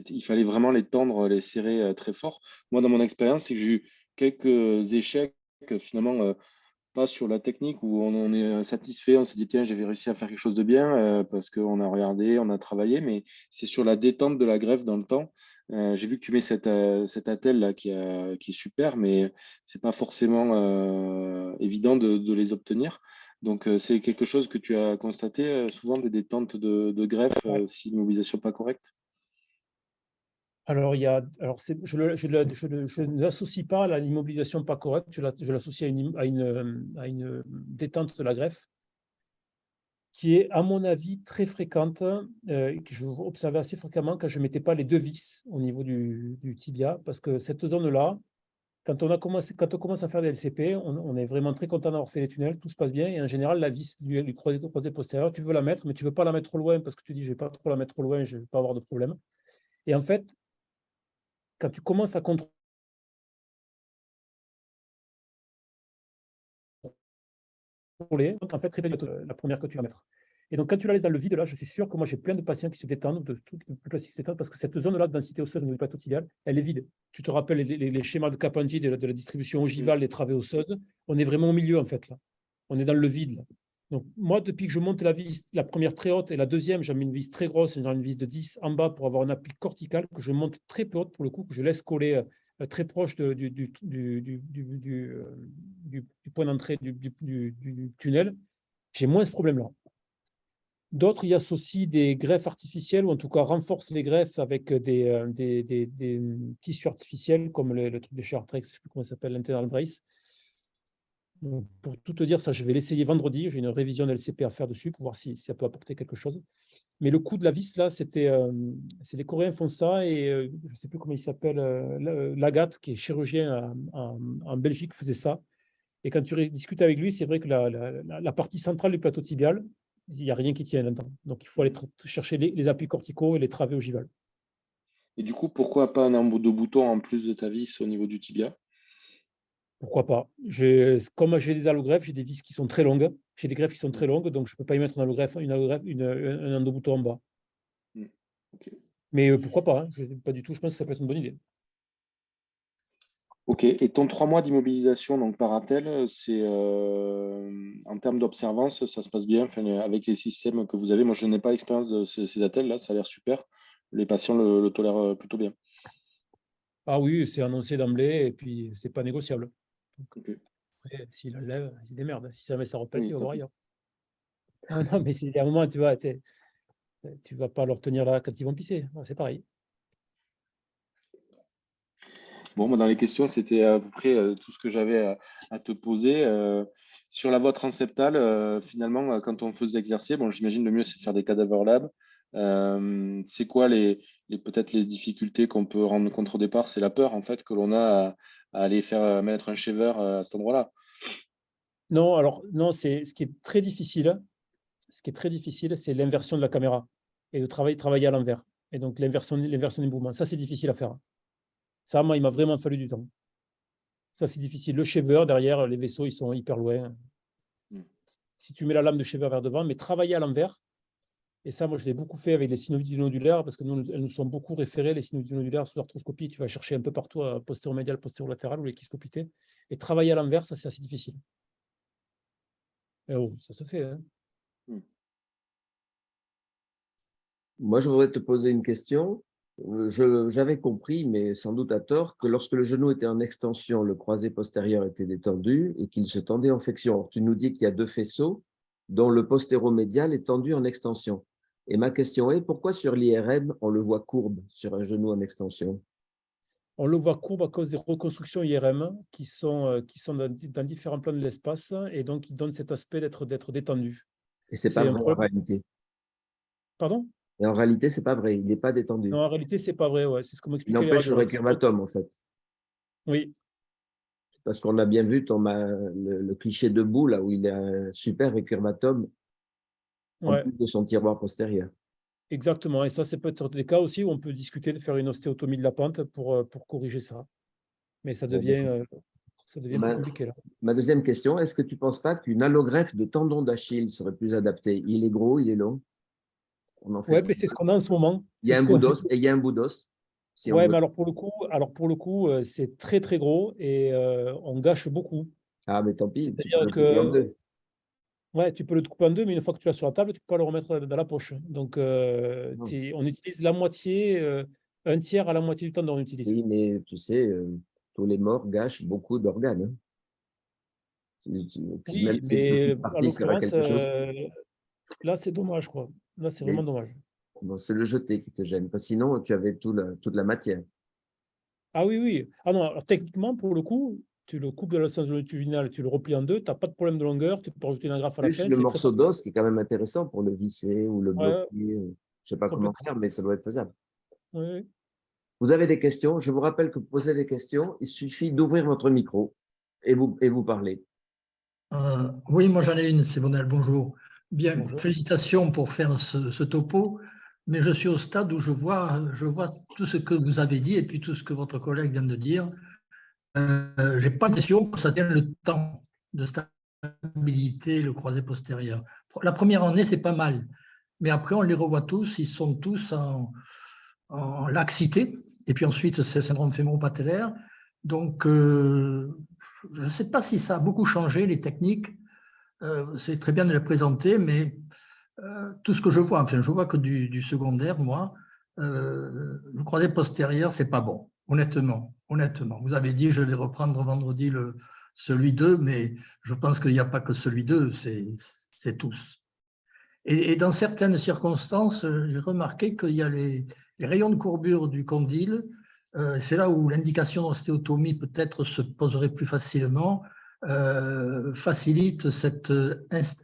il fallait vraiment les tendre, les serrer très fort. Moi, dans mon expérience, c'est que j'ai eu quelques échecs finalement, pas sur la technique où on en est satisfait, on s'est dit tiens, j'avais réussi à faire quelque chose de bien parce qu'on a regardé, on a travaillé, mais c'est sur la détente de la greffe dans le temps. J'ai vu que tu mets cette attelle là qui est super, mais c'est pas forcément évident de les obtenir. Donc c'est quelque chose que tu as constaté souvent des détentes de greffe Ouais. si l'immobilisation n'est pas correcte. Alors, je ne l'associe pas à l'immobilisation pas correcte, je l'associe à une détente de la greffe qui est, à mon avis, très fréquente, et que je observais assez fréquemment quand je ne mettais pas les deux vis au niveau du tibia, parce que cette zone-là, quand on commence à faire des LCP, on est vraiment très content d'avoir fait les tunnels, tout se passe bien. Et en général, la vis du croisé postérieur, tu veux la mettre, mais tu ne veux pas la mettre trop loin parce que tu dis, je ne vais pas trop la mettre trop loin, je ne vais pas avoir de problème. Et en fait, quand tu commences à contrôler, en fait, très bien, la première que tu vas mettre. Et donc, quand tu la laisses dans le vide, là, je suis sûr que moi, j'ai plein de patients qui se détendent, de trucs plus classiques qui se détendent, parce que cette zone-là de densité osseuse au niveau du plateau tibial, elle est vide. Tu te rappelles les schémas de Kaplan-G de la distribution Mm. ogivale des travées osseuses, on est vraiment au milieu, en fait, là. On est dans le vide, là. Donc, moi, depuis que je monte la vis, la première très haute et la deuxième, j'ai mis une vis très grosse, dans une vis de 10 en bas pour avoir un appui cortical que je monte très peu haute pour le coup, que je laisse coller très proche du point d'entrée du tunnel. J'ai moins ce problème-là. D'autres y associent des greffes artificielles ou en tout cas renforcent les greffes avec des tissus artificiels comme le truc de chez Artrex, je ne sais plus comment ça s'appelle, l'internal brace. Donc, pour tout te dire, ça, je vais l'essayer vendredi. J'ai une révision de LCP à faire dessus pour voir si ça peut apporter quelque chose. Mais le coup de la vis, là, c'est les Coréens font ça et je ne sais plus comment il s'appelle, Lagat, qui est chirurgien en Belgique, faisait ça. Et quand tu discutes avec lui, c'est vrai que la partie centrale du plateau tibial, il n'y a rien qui tient là-dedans. Donc, il faut aller chercher les appuis corticaux et les travées ogivales. Et du coup, pourquoi pas un embout de bouton en plus de ta vis au niveau du tibia? Pourquoi pas? Comme j'ai des allogreffes, j'ai des vis qui sont très longues. J'ai des greffes qui sont très longues, donc je ne peux pas y mettre un endobouton en bas. Mm. Ok. Mais pourquoi pas, hein, pas du tout, je pense que ça peut être une bonne idée. Ok. Et ton 3 mois d'immobilisation donc par attel, c'est en termes d'observance, ça se passe bien, enfin, avec les systèmes que vous avez. Moi, je n'ai pas l'expérience de ces attelles-là, ça a l'air super. Les patients le tolèrent plutôt bien. Ah oui, c'est annoncé d'emblée et puis c'est pas négociable. Donc, Ok. après, s'il enlève, il se démerde. Si jamais ça repète, il Oui, va tant voir pis. ailleurs. Ah non, mais c'est à un moment, tu vois, tu vas pas leur tenir là quand ils vont pisser. Ouais, c'est pareil. Bon, moi, dans les questions, c'était à peu près tout ce que j'avais à te poser. Sur la voie transeptale, finalement, quand on faisait exercer, bon, j'imagine le mieux, c'est de faire des cadaver labs. C'est quoi peut-être les difficultés qu'on peut rencontrer au départ? C'est la peur, en fait, que l'on a à aller faire mettre un shaver à cet endroit-là. Non, alors, non, c'est ce qui est très difficile. Ce qui est très difficile, c'est l'inversion de la caméra et de travailler à l'envers. Et donc, l'inversion des mouvements. Ça, c'est difficile à faire. Ça, moi, il m'a vraiment fallu du temps. Ça, c'est difficile. Le shaver, derrière, les vaisseaux, ils sont hyper loin. Mm. Si tu mets la lame de shaver vers devant, mais travailler à l'envers, et ça, moi, je l'ai beaucoup fait avec les synovies nodulaires, parce que nous, elles nous sont beaucoup référées, les synovies nodulaires, sous arthroscopie. Tu vas chercher un peu partout, postéro-médial, postéro-latéral ou l'équiscopité. Et travailler à l'envers, ça, c'est assez difficile. Et oh, ça se fait, hein. Mm. Moi, je voudrais te poser une question. J'avais compris, mais sans doute à tort, que lorsque le genou était en extension, le croisé postérieur était détendu et qu'il se tendait en flexion. Or, tu nous dis qu'il y a deux faisceaux dont le postéro-médial est tendu en extension. Et ma question est, pourquoi sur l'IRM, on le voit courbe sur un genou en extension? On le voit courbe à cause des reconstructions IRM qui sont dans différents plans de l'espace et donc qui donnent cet aspect d'être détendu. Et ce n'est pas C'est un vrai en problème. réalité. Pardon? Et en réalité, ce n'est pas vrai. Il n'est pas Non, détendu. en réalité, c'est pas vrai. Ouais. C'est ce que Il m'expliquaient les empêche le radiologues. récurvatum, en fait. Oui, Parce qu'on a bien vu le cliché debout, là où il a un super récurvatum, en ouais, plus de son tiroir postérieur. exactement. Et ça, c'est peut-être des cas aussi où on peut discuter de faire une ostéotomie de la pente pour corriger ça. Mais ça Bon, ben, devient plus compliqué là. ma deuxième question, est-ce que tu ne penses pas qu'une allogreffe de tendon d'Achille serait plus adaptée? Il est gros, il est long. On en fait Ouais, ça. mais c'est ce qu'on a en ce moment. Il y C'est a ce un que. bout d'os et il y a un bout d'os. Si on Ouais, veut. mais alors pour le coup, c'est très très gros et on gâche beaucoup. Ah, mais tant pis, tu peux C'est-à-dire le couper en que deux. ouais, tu peux le couper en deux, mais une fois que tu l'as sur la table, tu peux pas le remettre dans la poche. Donc, Non. on utilise la moitié, un tiers à la moitié du temps dont on utilise. Oui, mais tu sais, tous les morts gâchent beaucoup d'organes, hein. Même Oui, si une mais petite en partie sert à l'occurrence, quelque chose, là, c'est dommage, quoi. Là, c'est vraiment mais dommage. bon, c'est le jeté qui te gêne. Parce que sinon, tu avais toute la matière. Ah oui, oui. Ah non, alors techniquement, pour le coup, tu le coupes de la sens longitudinale, tu le replies en deux, tu n'as pas de problème de longueur, tu peux rajouter une agrafe à la Plus fin, le c'est très morceau pratique. d'os qui est quand même intéressant pour le visser ou le Ouais, bloquer. ouais, Je ne sais pas comment complètement. faire, mais ça doit être faisable. Oui, oui. Vous avez des questions? Je vous rappelle que pour poser des questions, il suffit d'ouvrir votre micro et vous parler. Oui, moi j'en ai une, c'est Bonal, bonjour. Bien, Bonjour. félicitations pour faire ce topo, mais je suis au stade où je vois tout ce que vous avez dit et puis tout ce que votre collègue vient de dire. Je n'ai pas l'impression que ça tienne le temps de stabilité, le croisé postérieur. La première année, c'est pas mal, mais après on les revoit tous, ils sont tous en laxité, et puis ensuite c'est syndrome fémoro-patellaire. Donc, je ne sais pas si ça a beaucoup changé, les techniques. C'est très bien de les présenter, mais tout ce que je vois, enfin, je vois que du secondaire, moi, le croisé postérieur, c'est pas bon, honnêtement, honnêtement. Vous avez dit, je vais reprendre vendredi celui d'eux, mais je pense qu'il n'y a pas que celui d'eux, c'est tous. Et dans certaines circonstances, j'ai remarqué qu'il y a les rayons de courbure du condyle. C'est là où l'indication d'ostéotomie peut-être se poserait plus facilement, facilite cette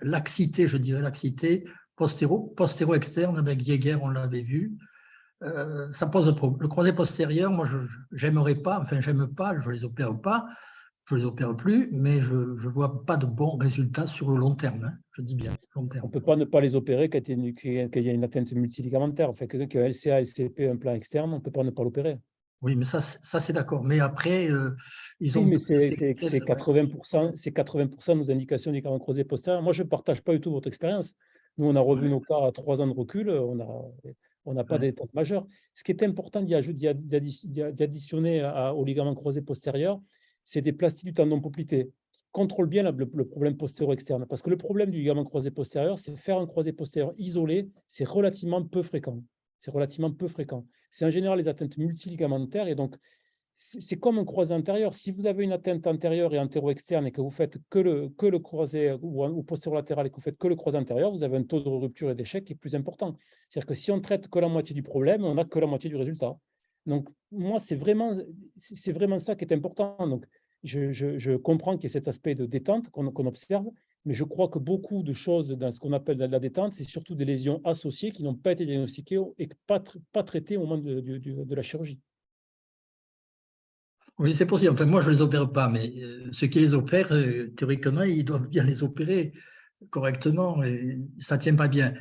laxité, je dirais laxité, postéro-externe avec Jaeger, on l'avait vu. Ça pose problème. Le croisé postérieur, moi, j'aimerais pas, enfin, j'aime pas, je les opère pas, je ne les opère plus, mais je ne vois pas de bons résultats sur le long terme, hein. Je dis bien long On terme. ne peut pas ne pas les opérer quand il y a une atteinte multiligamentaire. Enfin, quelqu'un qui a LCA, LCP, un plan externe, on ne peut pas ne pas l'opérer. Oui, mais ça c'est d'accord. Mais après, ils Oui, ont mais tous ces c'est excès de- 80%, c'est 80% de nos indications du ligament croisé postérieur. Moi, je ne partage pas du tout votre expérience. Nous, on a revu nos cas à 3 ans de recul, on n'a pas Ouais. d'état majeur. Ce qui est important d'additionner au ligament croisé postérieur, c'est des plastiques du tendon poplité qui contrôlent bien le problème postéro-externe. Parce que le problème du ligament croisé postérieur, c'est faire un croisé postérieur isolé, c'est relativement peu fréquent. C'est relativement peu fréquent. C'est en général les atteintes multiligamentaires et donc c'est comme un croisé antérieur. Si vous avez une atteinte antérieure et antéro-externe et que vous faites que le croisé ou postéro-latéral et que vous faites que le croisé antérieur, vous avez un taux de rupture et d'échec qui est plus important. C'est-à-dire que si on traite que la moitié du problème, on n'a que la moitié du résultat. Donc, moi, c'est vraiment ça qui est important. Donc, je comprends qu'il y ait cet aspect de détente qu'on observe, mais je crois que beaucoup de choses dans ce qu'on appelle la détente, c'est surtout des lésions associées qui n'ont pas été diagnostiquées et pas traitées au moment de la chirurgie. Oui, c'est possible. Enfin, moi, je ne les opère pas, mais ceux qui les opèrent, théoriquement, ils doivent bien les opérer correctement et ça ne tient pas bien.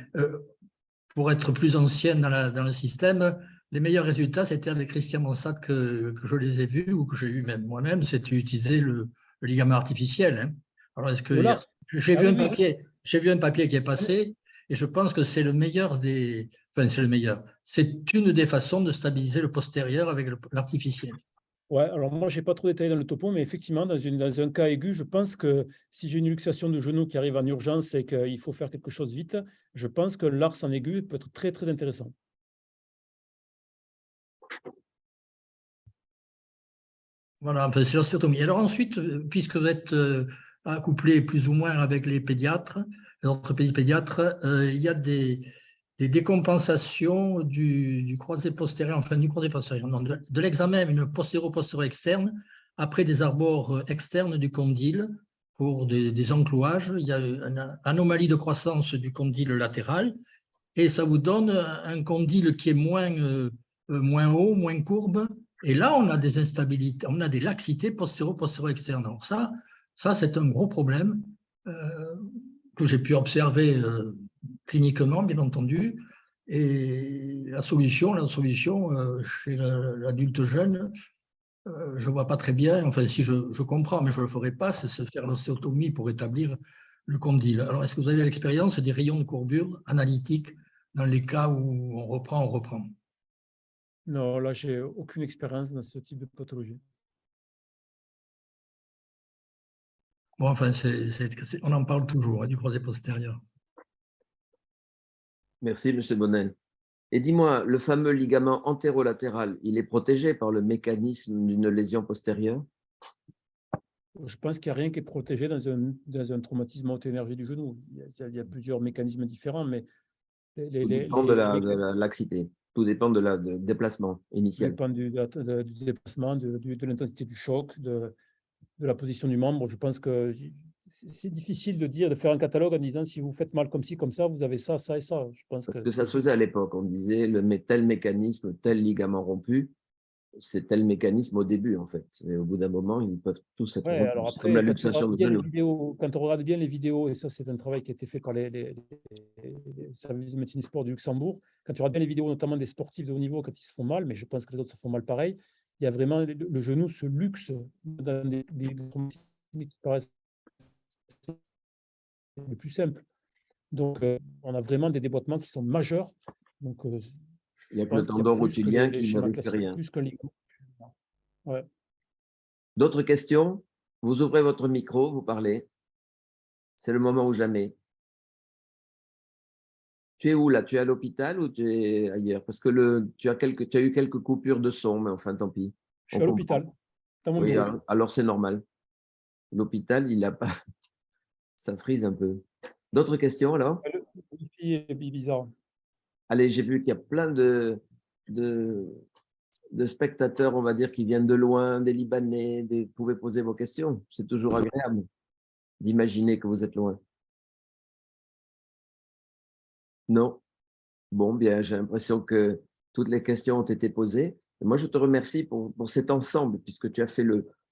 Pour être plus ancienne dans le système, les meilleurs résultats, c'était avec Christian Monsat que je les ai vus ou que j'ai eu même moi-même, c'était utiliser le ligament artificiel, hein. Alors, est-ce Le que Lars. j'ai Ah vu oui, un oui. papier, j'ai vu un papier qui est passé et je pense que c'est le meilleur des, enfin, c'est le meilleur. C'est une des façons de stabiliser le postérieur avec l'artificiel. Ouais, alors moi, je n'ai pas trop détaillé dans le topo, mais effectivement, dans un cas aigu, je pense que si j'ai une luxation de genou qui arrive en urgence et qu'il faut faire quelque chose vite, je pense que l'ars en aigu peut être très, très intéressant. Voilà, enfin, c'est l'ostéotomie. Alors ensuite, puisque vous êtes accouplé plus ou moins avec les pédiatres, les orthopédistes pédiatres, il y a des décompensations du croisé postérieur, enfin du croisé postérieur, non, de l'examen, une postéro-postéro externe, après des abords externes du condyle pour des enclouages. Il y a une anomalie de croissance du condyle latéral et ça vous donne un condyle qui est moins haut, moins courbe. Et là, on a des instabilités, on a des laxités postéro-postéro-externes. Alors ça c'est un gros problème que j'ai pu observer cliniquement, bien entendu. Et la solution chez l'adulte jeune, je ne vois pas très bien, enfin si je comprends, mais je ne le ferai pas, c'est se faire l'ostéotomie pour établir le condyle. Alors, est-ce que vous avez l'expérience des rayons de courbure analytiques dans les cas où on reprend? Non, là, j'ai aucune expérience dans ce type de pathologie. Bon, enfin, on en parle toujours, hein, du croisé postérieur. Merci, M. Bonnel. Et dis-moi, le fameux ligament antérolatéral, il est protégé par le mécanisme d'une lésion postérieure? Je pense qu'il n'y a rien qui est protégé dans un traumatisme à haute énergie du genou. Il y a plusieurs mécanismes différents, mais Tout dépend de la laxité. Tout dépend du déplacement initial. dépend du déplacement, de l'intensité du choc, de la position du membre. Je pense que c'est difficile de faire un catalogue en disant si vous faites mal comme ci, comme ça, vous avez ça, ça et ça. Je pense Parce que ça se faisait à l'époque. On disait tel mécanisme, tel ligament rompu, c'est tel mécanisme au début, en fait. Et au bout d'un moment, ils peuvent tous être Ouais, alors rompus. C'est comme après, la luxation de genou. quand on regarde bien les vidéos, et ça, c'est un travail qui a été fait par les services de médecine du sport du Luxembourg, quand tu regardes bien les vidéos, notamment des sportifs de haut niveau, quand ils se font mal, mais je pense que les autres se font mal pareil, il y a vraiment le genou se luxe dans des traumatismes qui paraissent les plus simples. Donc, on a vraiment des déboîtements qui sont majeurs. Donc, Il n'y a je que le pense qu'il y a tendon plus que rotulien les qui ne schémas risque classiques, rien. plus qu'un ligament. Ouais. D'autres questions? Vous ouvrez votre micro, vous parlez. C'est le moment ou jamais. Tu es où là? Tu es à l'hôpital ou tu es ailleurs? Parce que tu as eu quelques coupures de son, mais enfin, tant pis. Je On suis à comprend. l'hôpital, dans mon Oui, bureau. alors c'est normal. L'hôpital, il n'a pas. Ça frise un peu. D'autres questions alors? Le wifi est bizarre. Allez, j'ai vu qu'il y a plein de, de spectateurs, on va dire, qui viennent de loin, des Libanais. Vous pouvez poser vos questions. C'est toujours agréable d'imaginer que vous êtes loin. Non? Bon, bien, j'ai l'impression que toutes les questions ont été posées. Et moi, je te remercie pour cet ensemble, puisque tu as fait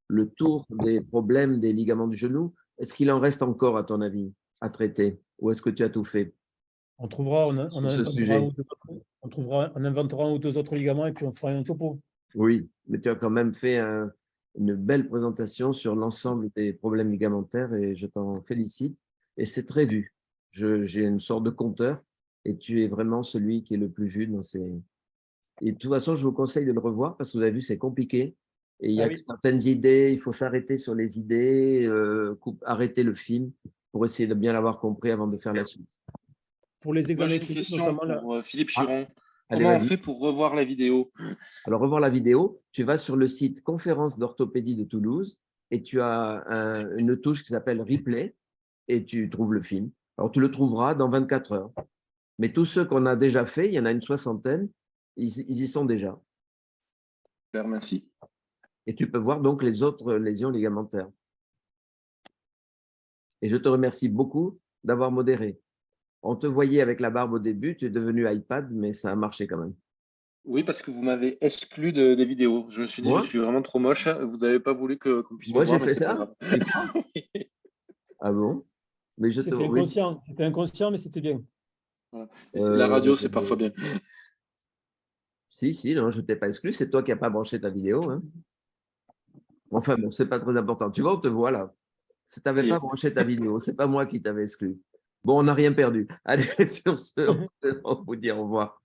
le tour des problèmes des ligaments du genou. Est-ce qu'il en reste encore, à ton avis, à traiter? Ou est-ce que tu as tout fait On trouvera, on sur ce inventera sujet? on trouvera, on inventera un ou deux autres ligaments et puis on fera un topo. Oui, mais tu as quand même fait une belle présentation sur l'ensemble des problèmes ligamentaires et je t'en félicite. Et c'est très vu. J'ai une sorte de compteur et tu es vraiment celui qui est le plus vu dans ces… Et de toute façon, je vous conseille de le revoir parce que vous avez vu, c'est compliqué. Et il y Ah a oui. certaines idées, il faut s'arrêter sur les idées, arrêter le film pour essayer de bien l'avoir compris avant de faire la suite. Pour les Moi, examens j'ai une cliniques, question notamment pour Philippe Ah, Chiron. allez, Comment on vas-y. fait pour revoir la vidéo? Alors, revoir la vidéo, tu vas sur le site Conférence d'orthopédie de Toulouse et tu as une touche qui s'appelle Replay et tu trouves le film. Alors, tu le trouveras dans 24 heures. Mais tous ceux qu'on a déjà fait, il y en a une soixantaine, ils y sont déjà. Super, merci. Et tu peux voir donc les autres lésions ligamentaires. Et je te remercie beaucoup d'avoir modéré. On te voyait avec la barbe au début, tu es devenu iPad, mais ça a marché quand même. Oui, parce que vous m'avez exclu des vidéos. Je me suis dit, je Moi, suis vraiment trop moche. Vous n'avez pas voulu qu'on puisse me moi j'ai voir, mais fait c'est pas ça? grave. Tu crois? Ah bon? Mais je te… C'était Oui. inconscient. C'était inconscient, mais c'était bien. Voilà. Et la Euh, radio, c'est parfois bien. si, non, je ne t'ai pas exclu. C'est toi qui n'as pas branché ta vidéo. Hein. Enfin bon, ce n'est pas très important. Tu vois, on te voit là. Si tu Ça n'avais y pas est. branché ta vidéo, ce n'est pas moi qui t'avais exclu. Bon, on n'a rien perdu. Allez, sur ce, on vous dit au revoir.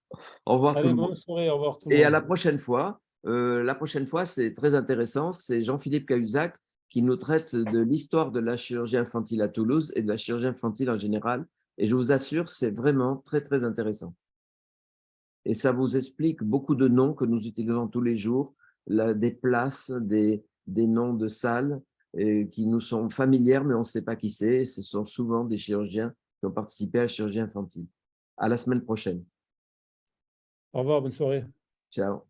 Au revoir tout Allez, le bonne monde. soirée, au revoir tout le Et à monde. la prochaine fois. La prochaine fois, c'est très intéressant. C'est Jean-Philippe Cahuzac qui nous traite de l'histoire de la chirurgie infantile à Toulouse et de la chirurgie infantile en général. Et je vous assure, c'est vraiment très, très intéressant. Et ça vous explique beaucoup de noms que nous utilisons tous les jours, des places, des noms de salles qui nous sont familières, mais on ne sait pas qui c'est. Ce sont souvent des chirurgiens qui ont participé à la chirurgie infantile. À la semaine prochaine. Au revoir, bonne soirée. Ciao.